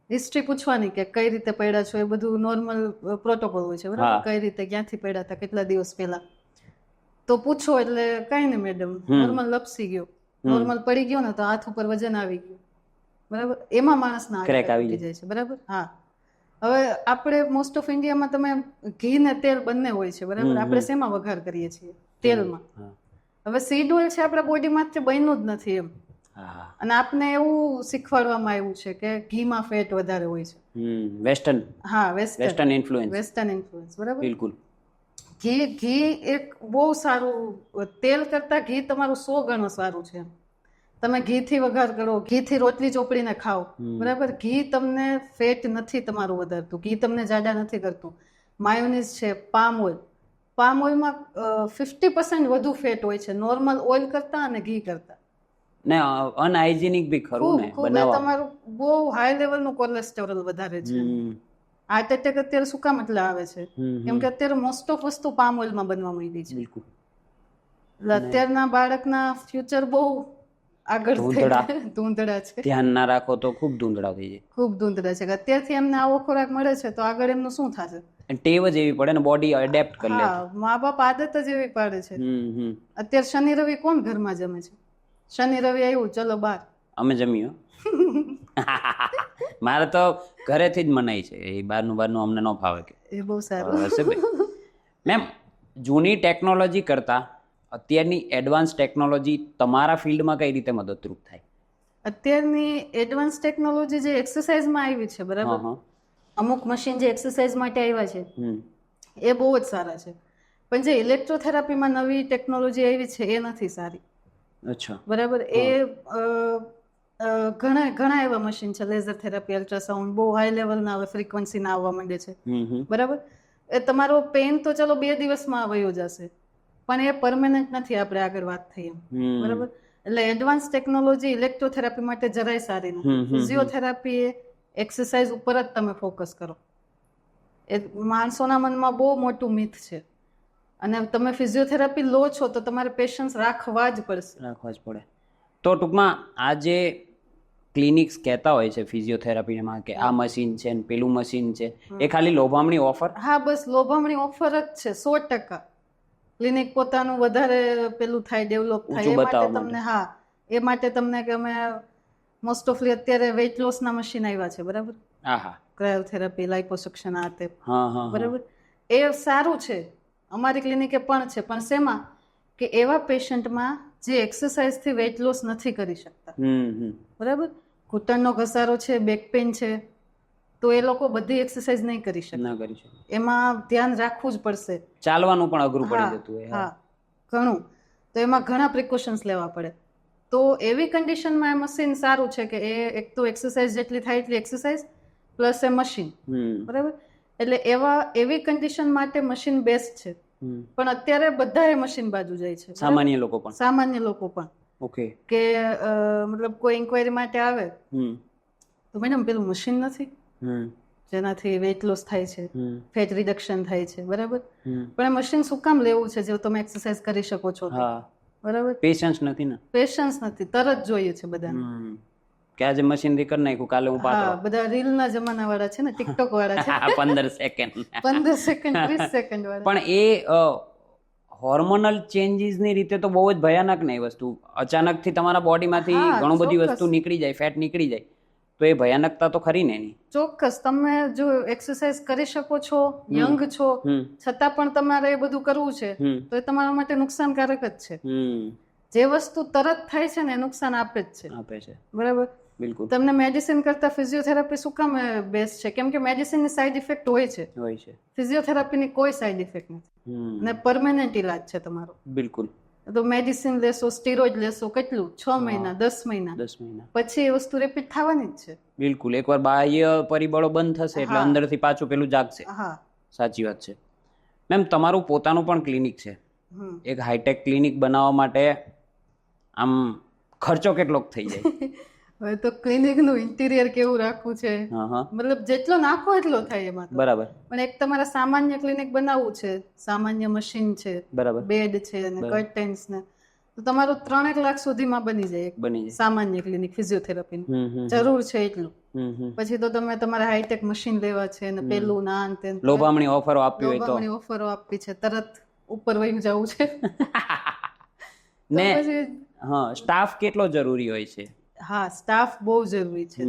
[SPEAKER 1] હિસ્ટ્રી પૂછવાની કે કઈ રીતે પડ્યા છો, એ બધું નોર્મલ પ્રોટોકોલ હોય છે. બરાબર. કઈ રીતે, ક્યાંથી પડ્યા હતા, કેટલા દિવસ પહેલા, તો પૂછો એટલે કઈ ને મેડમ નોર્મલ લપસી ગયો, નોર્મલ પડી ગયો ને તો હાથ ઉપર વજન આવી ગયું. બરાબર. એમાં માણસના હાથ તૂટી જાય છે. બરાબર. હા. હવે આપણે મોસ્ટ ઓફ ઇન્ડિયામાં તમે ઘી ને તેલ બંને હોય છે. બરાબર. આપણે શેમાં વઘાર કરીએ છીએ? તેલમાં. હવે સીડ ઓઇલ છે આપણા બોડીમાંથી બન્યું જ નથી એમ. અને આપને એવું શીખવાડવામાં આવ્યું છે કે ઘીમાં ફેટ વધારે હોય છે. Western influence. બરાબર.
[SPEAKER 2] બિલકુલ.
[SPEAKER 1] ઘી એક બહુ સારું, તેલ કરતા ઘી તમારું 100 ગણું સારું છે. તમે ઘીથી વઘાર કરો, ઘીથી રોટલી ચોપડીને ખાઓ. બરાબર. ઘી તમને ફેટ નથી તમારું વધારતું, ઘી તમને જાડા નથી કરતું. માયોનીઝ છે, પામ ઓઇલમાં 50% વધુ ફેટ હોય છે નોર્મલ ઓઇલ કરતા અને ઘી કરતા.
[SPEAKER 2] ને અનહાઇજેનિક બી ખરું ને બનાવવા.
[SPEAKER 1] તમારું બહુ હાઈ લેવલનું કોલેસ્ટેરોલ વધારે છે. હાર્ટ એટેક અત્યારે શું કામ એટલે આવે છે? કેમ કે અત્યારે મોસ્ટ ઓફ વસ્તુ પામ ઓઇલમાં બનવા માંડી છે.
[SPEAKER 2] બિલકુલ.
[SPEAKER 1] એટલે અત્યારના બાળકના ફ્યુચર બહુ આગળ ધૂંધળા છે.
[SPEAKER 2] ધ્યાન ના રાખો તો ખૂબ ધૂંધળા થઈ જાય.
[SPEAKER 1] ખૂબ ધૂંધળા છે. અત્યારથી એમને આવો ખોરાક મળે છે તો આગળ એમનું શું થશે?
[SPEAKER 2] ટેવ જ એવી પડે ને, બોડી એડેપ્ટ કરી લે.
[SPEAKER 1] મા બાપ આદત જ એવી પાડે છે. અત્યારે શનિ રવિ કોણ ઘરમાં જમે છે? શનિ રવિ આવ્યું, ચલો બહાર. અમે
[SPEAKER 2] જમીએ. મારે તો ઘરેથી જ મનાય છે. એ બહારનું અમને ન ફાવે. કે
[SPEAKER 1] એ બહુ સારું.
[SPEAKER 2] મેમ, જૂની ટેકનોલોજી કરતા અત્યારની એડવાન્સ ટેકનોલોજી તમારા ફિલ્ડમાં કઈ રીતે મદદરૂપ થાય?
[SPEAKER 1] અત્યારની એડવાન્સ ટેકનોલોજી જે એક્સરસાઇઝમાં આવી છે, બરાબર, અમુક મશીન જે એક્સરસાઇઝ માટે આવ્યા છે એ બહુ જ સારા છે. પણ જે ઇલેક્ટ્રોથેરાપીમાં નવી ટેકનોલોજી આવી છે એ નથી સારી. બરાબર. એ ઘણા એવા મશીન છે, લેઝર થેરાપી, અલ્ટ્રાસાઉન્ડ, બહુ હાઈ લેવલના હવે ફ્રીક્વન્સીના આવવા માંડે છે. બરાબર. એ તમારો પેન તો ચલો 2 દિવસમાં વયો જશે, પણ એ પરમેનન્ટ નથી. આપણે આગળ વાત થઈ એમ. બરાબર. એટલે એડવાન્સ ટેકનોલોજી ઇલેક્ટ્રોથેરાપી માટે જરાય સારી નથી. ફિઝિયોથેરાપી એ એક્સરસાઇઝ ઉપર જ તમે ફોકસ કરો. એ માણસોના મનમાં બહુ મોટું મિથ છે. અને તમે ફિઝિયોથેરાપી લો છો તો તમારે પેશન્સ રાખવા જ પડે.
[SPEAKER 2] તો ટૂંકમાં આ જે ક્લિનિક્સ કહેતા હોય છે ફિઝિયોથેરાપીમાં કે આ મશીન છે ને પેલું મશીન છે, એ ખાલી લોભામણી ઓફર?
[SPEAKER 1] હા, બસ લોભામણી ઓફર જ છે. 100%. ક્લિનિક પોતાનું વધારે પેલું થાય, ડેવલપ થાય એ માટે તમને. હા, એ માટે તમને કે અમે મોસ્ટ ઓફલી અત્યારે વેઇટ લોસના મશીન આવ્યા છે. બરાબર. ક્રાયોથેરાપી, લાઇપોસક્શન, આ તે. બરાબર. એ સારું છે. અમારી ક્લિનિકે પણ છે. પણ શેમાં કે એવા પેશન્ટમાં જે એક્સરસાઇઝથી વેઇટ લોસ નથી કરી શકતા. બરાબર. ઘૂંટણનો ઘસારો છે, બેક પેઇન છે, તો એ લોકો બધી એક્સરસાઇઝ નહીં કરી શકે.
[SPEAKER 2] ના કરી શકે.
[SPEAKER 1] એમાં ધ્યાન રાખવું જ પડશે.
[SPEAKER 2] ચાલવાનું પણ અઘરું પડી જતું હોય.
[SPEAKER 1] હા, ઘણું. તો એમાં ઘણા પ્રિકોશન્સ લેવા પડે. તો એવી કન્ડિશનમાં એ મશીન સારું છે કે એ એક તો એક્સરસાઇઝ જેટલી થાય એટલી એક્સરસાઇઝ પ્લસ એ મશીન, બરાબર. એટલે એવી કન્ડિશન માટે મશીન બેસ્ટ છે. પણ અત્યારે બધા એ મશીન બાજુ જાય છે,
[SPEAKER 2] સામાન્ય લોકો પણ. ઓકે.
[SPEAKER 1] કે મતલબ કોઈ ઇન્ક્વાયરી માટે આવે તો મેડમ પેલું મશીન નથી જેનાથી વેઇટ લોસ થાય છે, ફેટ રિડક્શન થાય છે, બરાબર. પણ એ મશીન શું કામ લેવું છે જો તમે એક્સરસાઇઝ કરી શકો છો? બરાબર.
[SPEAKER 2] પેશન્સ નથી ને.
[SPEAKER 1] પેશન્સ નથી, તરત જોઈએ છે બધાને
[SPEAKER 2] કે આજે મશીન થી કરી નાખ્યું, કાલે હું પાતળો.
[SPEAKER 1] બધા રીલ ના જમાના વાળા છે ને, ટિકટોક વાળા છે.
[SPEAKER 2] 15 સેકન્ડ
[SPEAKER 1] 30 સેકન્ડ વાળા.
[SPEAKER 2] પણ એ હોર્મોનલ ચેન્જીસ ની રીતે તો બહુ જ ભયાનક ને એ વસ્તુ. અચાનક થી તમારા બોડીમાંથી ઘણું બધી વસ્તુ નીકળી જાય, ફેટ નીકળી જાય, તો એ ભયાનકતા તો ખરી ને એની. ચોક્કસ.
[SPEAKER 1] તમે જો એક્સરસાઇઝ કરી શકો છો, યંગ છો, છતાં પણ તમારે એ બધું કરવું છે તો એ તમારા માટે નુકસાનકારક જ છે. જે વસ્તુ તરત થાય છે ને એ નુકસાન આપે છે, બરાબર.
[SPEAKER 2] બિલકુલ.
[SPEAKER 1] તમને મેડિસિન કરતા ફિઝિયોથેરાપી શું કામ બેસ્ટ છે? કેમ કે મેડિસિનની સાઈડ ઇફેક્ટ હોય છે. ફિઝિયોથેરાપીની કોઈ સાઈડ ઇફેક્ટ નથી અને પરમેનન્ટ ઇલાજ છે તમારો.
[SPEAKER 2] બિલકુલ.
[SPEAKER 1] તો મેડિસિન લેશો, સ્ટીરોઇડ લેશો, કેટલું 6 મહિના 10 મહિના પછી એ વસ્તુ રિપીટ થવાની જ છે.
[SPEAKER 2] બિલકુલ. એકવાર બાહ્ય પરિબળો બંધ થશે એટલે અંદરથી પાછું પેલું જાગશે. સાચી વાત છે. મેમ, તમારું પોતાનું પણ ક્લિનિક છે. એક હાઈટેક ક્લિનિક બનાવવા માટે આમ ખર્ચો કેટલોક થઈ જાય?
[SPEAKER 1] હવે તો ક્લિનિક નું ઇન્ટિરિયર કેવું રાખવું છે, મતલબ જેટલો નાખો એટલો થાય એમાં.
[SPEAKER 2] બરાબર.
[SPEAKER 1] પણ એક તમારે સામાન્ય ક્લિનિક બનાવવું છે, સામાન્ય મશીન છે, બરાબર, બેડ છે અને કર્ટેન્સ ને, તો તમારું 3-1 લાખ સુધીમાં બની જાય સામાન્ય ક્લિનિક ફિઝિયોથેરાપી. જરૂર છે એટલું. પછી તો તમે તમારે હાઈટેક મશીન લેવા છે ને પેલું ના અંતે
[SPEAKER 2] લોભામણી ઓફરો આપવી હોય તો
[SPEAKER 1] ઓફરો આપવી છે, તરત ઉપર વહી જવું છે
[SPEAKER 2] ને. સ્ટાફ કેટલો જરૂરી હોય છે?
[SPEAKER 1] હા, સ્ટાફ બહુ જરૂરી છે.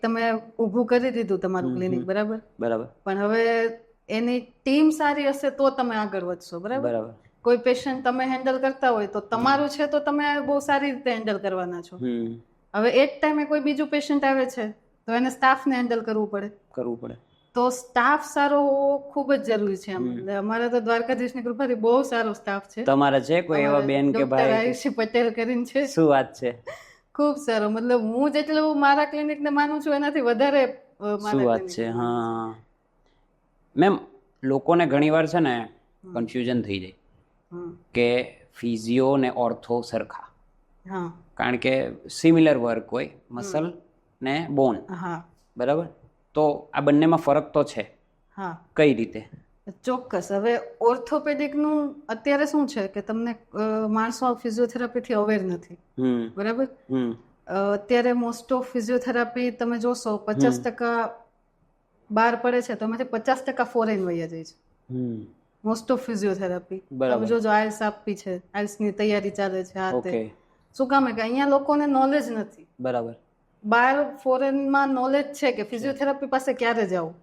[SPEAKER 1] તમે ઊભું કરી દીધું તમારું ક્લિનિક, બરાબર, પણ હવે એની ટીમ સારી હશે તો તમે આગળ વધશો, બરાબર. કોઈ પેશન્ટ તમે હેન્ડલ કરતા હોય તો તમારું છે તો તમે બહુ સારી રીતે હેન્ડલ કરવાના છો. હવે એક ટાઈમે કોઈ બીજું પેશન્ટ આવે છે તો એને સ્ટાફને હેન્ડલ કરવું પડે. તો સ્ટાફ સારો હોવો ખૂબ જ જરૂરી છે. અમારા તો દ્વારકાધીશની કૃપાથી બહુ સારો સ્ટાફ છે.
[SPEAKER 2] તમારા છે કોઈ એવા બેન કે ભાઈ?
[SPEAKER 1] આયુષી પટેલ કરીને છે.
[SPEAKER 2] શું વાત છે!
[SPEAKER 1] ખૂબ સારો. મતલબ હું જેટલું મારા ક્લિનિક ને માનું છું એનાથી વધારે.
[SPEAKER 2] શું વાત છે! હા મેમ, લોકોને ઘણીવાર છે ને કન્ફ્યુઝન થઈ જાય કે ફિઝિયો ને ઓર્થો સરખા, કારણ કે સિમિલર વર્ક હોય, મસલ ને બોન, બરાબર. તો આ બંનેમાં ફરક તો છે. કઈ રીતે?
[SPEAKER 1] ચોક્કસ. હવે ઓર્થોપેડિક નું અત્યારે શું છે કે તમને માણસો ફિઝિયોથેરાપી થી અવેર નથી, બરાબર. અત્યારે મોસ્ટ ઓફ ફિઝિયોથેરાપી તમે જોશો 50% બહાર પડે છે તો એમાંથી 50% ફોરેન વયા જાય છે. મોસ્ટ ઓફ ફિઝિયોથેરાપી તમે જોજો આઈએલટીએસ આપી છે, આઈએલટીએસ ની તૈયારી ચાલે છે. આ તે શું કામ કે અહીંયા લોકોને નોલેજ નથી, બરાબર. બહાર ફોરેનમાં નોલેજ છે કે ફિઝિયોથેરાપી પાસે ક્યારે જવું,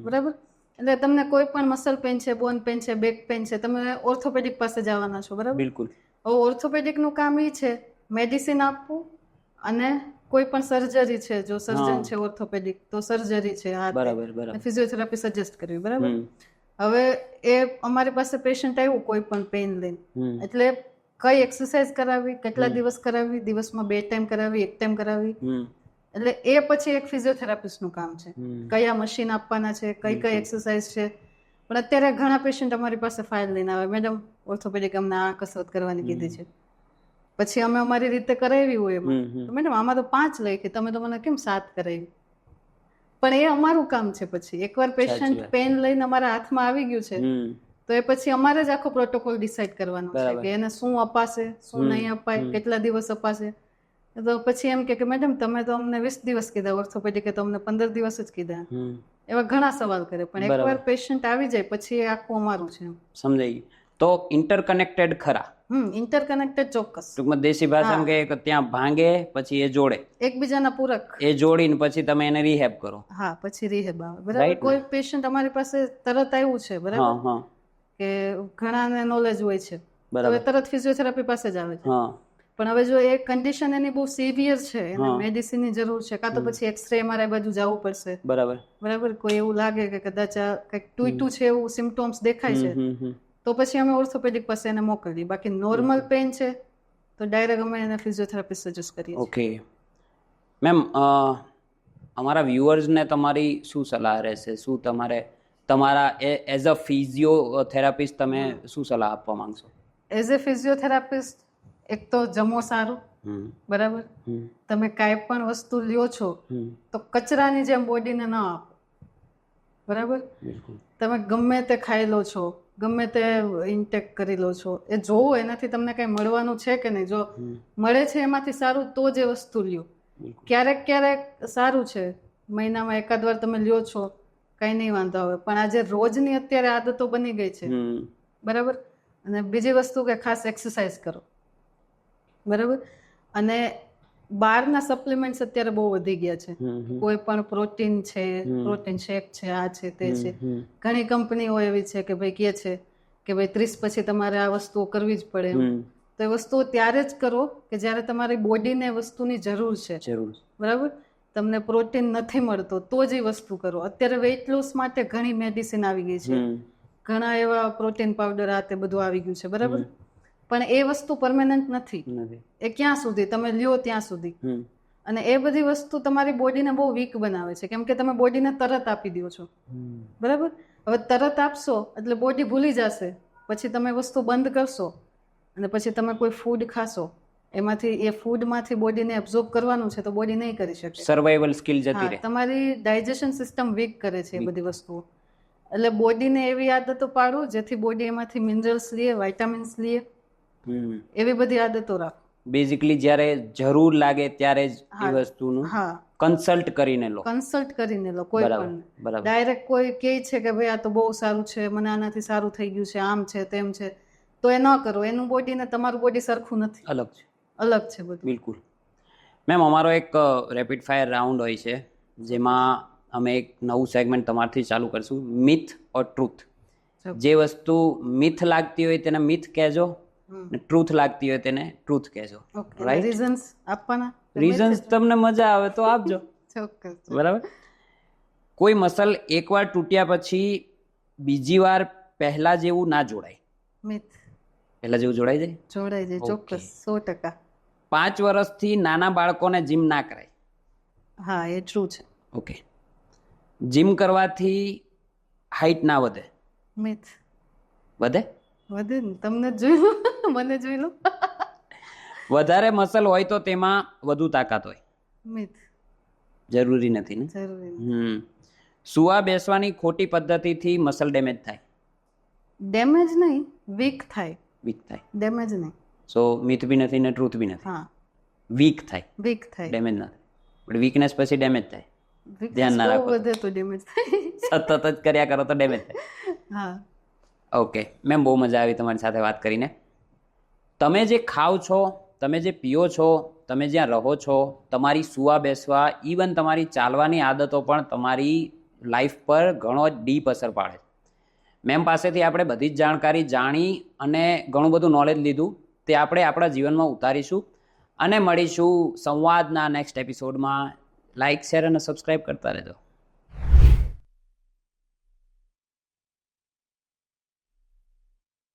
[SPEAKER 1] બરાબર. એટલે તમને કોઈ પણ મસલ પેન છે, બોન પેન છે, બેક પેન છે, તમે ઓર્થોપેડિક પાસે જવાના છો, બરાબર. બિલકુલ. હવે ઓર્થોપેડિક નું કામ એ છે મેડિસિન આપવું અને કોઈ પણ સર્જરી છે, જો સર્જન છે ઓર્થોપેડિક તો સર્જરી છે, બરાબર, ફિઝિયોથેરાપી સજેસ્ટ કરવી, બરાબર. હવે એ અમારી પાસે પેશન્ટ આવ્યું કોઈ પણ પેન લઈને, એટલે કઈ એક્સરસાઇઝ કરાવી, કેટલા દિવસ કરાવી, દિવસમાં 2 ટાઈમ કરાવી, 1 ટાઈમ કરાવી, એટલે એ પછી એક ફિઝિયોથેરાપિસ્ટનું કામ છે. કયા મશીન આપવાના છે, કઈ એક્સરસાઇઝ છે. પણ અત્યારે ઘણા પેશન્ટ અમારી પાસે ફાઇલ લઈને આવે, મેડમ ઓર્થોપેડિક અમને આ કસરત કરવાની કીધી છે. પછી અમે અમારી રીતે કરાવી હોય એમાં તો મેડમ આમાં તો 5 લખી, તમે તો મને કેમ 7 કરાવી? પણ એ અમારું કામ છે. પછી એકવાર પેશન્ટ પેન લઈને અમારા હાથમાં આવી ગયું છે તો એ પછી અમારે જ આખો પ્રોટોકોલ ડિસાઈડ કરવાનો છે કે એને શું અપાશે, શું નહીં અપાય, કેટલા દિવસ અપાશે. તો પછી એમ કે મેડમ તમે તો અમને 20 દિવસ કીધા, ઓર્થોપેડિકે તો અમને 15 દિવસ જ કીધા. એવા ઘણા સવાલ કરે, પણ એકવાર પેશન્ટ આવી જાય પછી એ આખું અમારું છે. સમજાઈ ગયું.
[SPEAKER 2] તો ઇન્ટરકનેક્ટેડ ખરા?
[SPEAKER 1] ઇન્ટરકનેક્ટેડ ચોક્કસ.
[SPEAKER 2] ટૂંકમાં દેશી ભાષામાં કે ત્યાં ભાંગે પછી એ જોડે,
[SPEAKER 1] એકબીજાના પૂરક,
[SPEAKER 2] એ જોડીને પછી તમે એને રિહેબ કરો.
[SPEAKER 1] હા, પછી રિહેબ આવે, બરાબર. કોઈ પેશન્ટ અમારી પાસે તરત આવ્યું છે, બરાબર, કે ઘણાને નોલેજ હોય છે, હવે તરત ફિઝિયોથેરાપી પાસે જ આવે છે. પણ હવે જો એ કન્ડિશન એની બહુ સિવિયર છે, એને
[SPEAKER 2] હા.
[SPEAKER 1] મેડિસિનની જરૂર છે, કાં તો પછી એક્સરે MRI બાજુ જવું પડશે.
[SPEAKER 2] બરાબર.
[SPEAKER 1] બરાબર, કોઈ એવું લાગે કે કદાચ આ કંઈક તૂટ્યું છે એવું સિમ્ટોમ્સ દેખાય છે,
[SPEAKER 2] હમ.
[SPEAKER 1] તો પછી અમે ઓર્થોપેડિક પાસે એને મોકલીએ. બાકી નોર્મલ પેન છે તો ડાયરેક્ટ અમે એને ફિઝિયોથેરાપી સજેસ્ટ કરીએ છીએ.
[SPEAKER 2] ઓકે મેમ, અમારા વ્યુઅર્સને તમારી શું સલાહ રહેશે? શું તમારા એઝ અ ફિઝિયોથેરાપિસ્ટ તમે શું સલાહ આપવા માંગશો?
[SPEAKER 1] એઝ એ ફિઝિયોથેરાપિસ્ટ એક તો જમો સારું, બરાબર, તમે કાંઈ પણ વસ્તુ લ્યો છો તો કચરાની જેમ બોડીને ન આપો, બરાબર. તમે ગમે તે ખાઈ લો છો, ગમે તે ઇન્ટેક કરી લો છો, એ જોવો એનાથી તમને કંઈ મળવાનું છે કે નહીં. જો મળે છે એમાંથી સારું તો જ એ વસ્તુ લ્યો. ક્યારેક ક્યારેક સારું છે, મહિનામાં એકાદ વાર તમે લ્યો છો, કંઈ નહીં વાંધો આવે, પણ આજે રોજની અત્યારે આદતો બની ગઈ છે, બરાબર. અને બીજી વસ્તુ કે ખાસ એક્સરસાઇઝ કરો, બરાબર. અને બહારના સપ્લિમેન્ટ્સ અત્યારે બહુ વધી ગયા છે. કોઈ પણ પ્રોટીન છે, પ્રોટીન શેક છે, આ છે તે છે. ઘણી કંપનીઓ એવી છે કે ભાઈ કહે છે કે ભાઈ 30 પછી તમારે આ વસ્તુઓ કરવી જ પડે. તો એ વસ્તુઓ ત્યારે જ કરો કે જ્યારે તમારી બોડીને વસ્તુની જરૂર છે, બરાબર. તમને પ્રોટીન નથી મળતો તો જ એ વસ્તુ કરો. અત્યારે વેઇટ લોસ માટે ઘણી મેડિસિન આવી ગઈ છે, ઘણા એવા પ્રોટીન પાવડર આ તે બધું આવી ગયું છે, બરાબર. પણ એ વસ્તુ પરમેનન્ટ નથી. એ ક્યાં સુધી તમે લ્યો ત્યાં સુધી. અને એ બધી વસ્તુ તમારી બોડીને બહુ વીક બનાવે છે, કેમ કે તમે બોડીને તરત આપી દો છો, બરાબર. હવે તરત આપશો એટલે બોડી ભૂલી જશે, પછી તમે વસ્તુ બંધ કરશો અને પછી તમે કોઈ ફૂડ ખાશો, એમાંથી એ ફૂડમાંથી બોડીને એબ્ઝોર્બ કરવાનું છે તો બોડી નહીં કરી શકે.
[SPEAKER 2] સર્વાઇવલ સ્કિલ જતી રહે.
[SPEAKER 1] તમારી ડાયજેશન સિસ્ટમ વીક કરે છે એ બધી વસ્તુઓ. એટલે બોડીને એવી આદતો પાડો જેથી બોડી એમાંથી મિનરલ્સ લે, વાઇટામિન્સ લે, એવી બધી આદતો રાખો.
[SPEAKER 2] બેઝિકલી જ્યારે જરૂર લાગે ત્યારે જ એ વસ્તુનું કન્સલ્ટ કરીને લો.
[SPEAKER 1] કન્સલ્ટ કરીને લો કોઈ પણ. ડાયરેક્ટ કોઈ કહે છે કે ભાઈ આ તો બહુ સારું છે, મને આનાથી સારું થઈ ગયું છે, આમ છે તેમ છે, તો એ ન કરો. એનું બોડી ને તમારું બોડી સરખું નથી,
[SPEAKER 2] અલગ છે,
[SPEAKER 1] અલગ છે બધું.
[SPEAKER 2] બિલકુલ. મેમ, અમારો એક રેપિડ ફાયર રાઉન્ડ હોય છે જેમાં અમે એક નવું સેગમેન્ટ તમારથી ચાલુ કરશું, મિથ ઓર ટ્રુથ. જે વસ્તુ મિથ લાગતી હોય તેને મિથ કહેજો, ને ટ્રુથ લાગતી હોય તેને ટ્રુથ કહેજો.
[SPEAKER 1] રાઈટ? રીઝન્સ આપવાના.
[SPEAKER 2] રીઝન્સ તમને મજા આવે તો આપજો.
[SPEAKER 1] ચોક્કસ.
[SPEAKER 2] બરાબર. કોઈ મસલ એકવાર તૂટ્યા પછી બીજી વાર પહેલા જેવું ના જોડાય.
[SPEAKER 1] મિથ.
[SPEAKER 2] પહેલા જેવું જોડાઈ જાય?
[SPEAKER 1] જોડાઈ જાય, ચોક્કસ, 100%.
[SPEAKER 2] 5 વર્ષથી નાના બાળકોને જીમ ના કરાય.
[SPEAKER 1] હા, એ ટ્રુ છે.
[SPEAKER 2] ઓકે. જીમ કરવાથી હાઈટ ના વધે.
[SPEAKER 1] મિથ.
[SPEAKER 2] વધે?
[SPEAKER 1] વધે ને, તમને જોઈ લો, મને જોઈ લો.
[SPEAKER 2] વધારે મસલ હોય તો તેમાં વધુ તાકાત હોય.
[SPEAKER 1] મિથ.
[SPEAKER 2] જરૂરી નથી ને?
[SPEAKER 1] જરૂરી નથી.
[SPEAKER 2] સુવા બેસવાની ખોટી પદ્ધતિથી મસલ ડેમેજ થાય.
[SPEAKER 1] ડેમેજ નહીં, વીક થાય.
[SPEAKER 2] વીક થાય,
[SPEAKER 1] ડેમેજ નહીં.
[SPEAKER 2] સો મિથ બી નથી ને ટ્રુથ બી નથી.
[SPEAKER 1] હા,
[SPEAKER 2] વીક થાય,
[SPEAKER 1] વીક થાય.
[SPEAKER 2] ડેમેજ ના થાય. પણ વીકનેસ પછી ડેમેજ થાય. ધ્યાન ના રાખો.
[SPEAKER 1] વધે તો ડેમેજ થાય.
[SPEAKER 2] સતત જ કર્યા કરો તો ડેમેજ થાય.
[SPEAKER 1] હા.
[SPEAKER 2] ઓકે મેમ, બહુ મજા આવી તમારી સાથે વાત કરીને. તમે જે ખાઓ છો, તમે જે પીઓ છો, તમે જ્યાં રહો છો, તમારી સુવા બેસવા, ઇવન તમારી ચાલવાની આદતો પણ તમારી લાઈફ પર ઘણો જ ડીપ અસર પાડે છે. મેમ પાસેથી આપણે બધી જ જાણકારી જાણી અને ઘણું બધું નોલેજ લીધું, તે આપણે આપણા જીવનમાં ઉતારીશું અને મળીશું સંવાદના નેક્સ્ટ એપિસોડમાં. લાઇક, શેર અને સબસ્ક્રાઈબ કરતા રહેજો.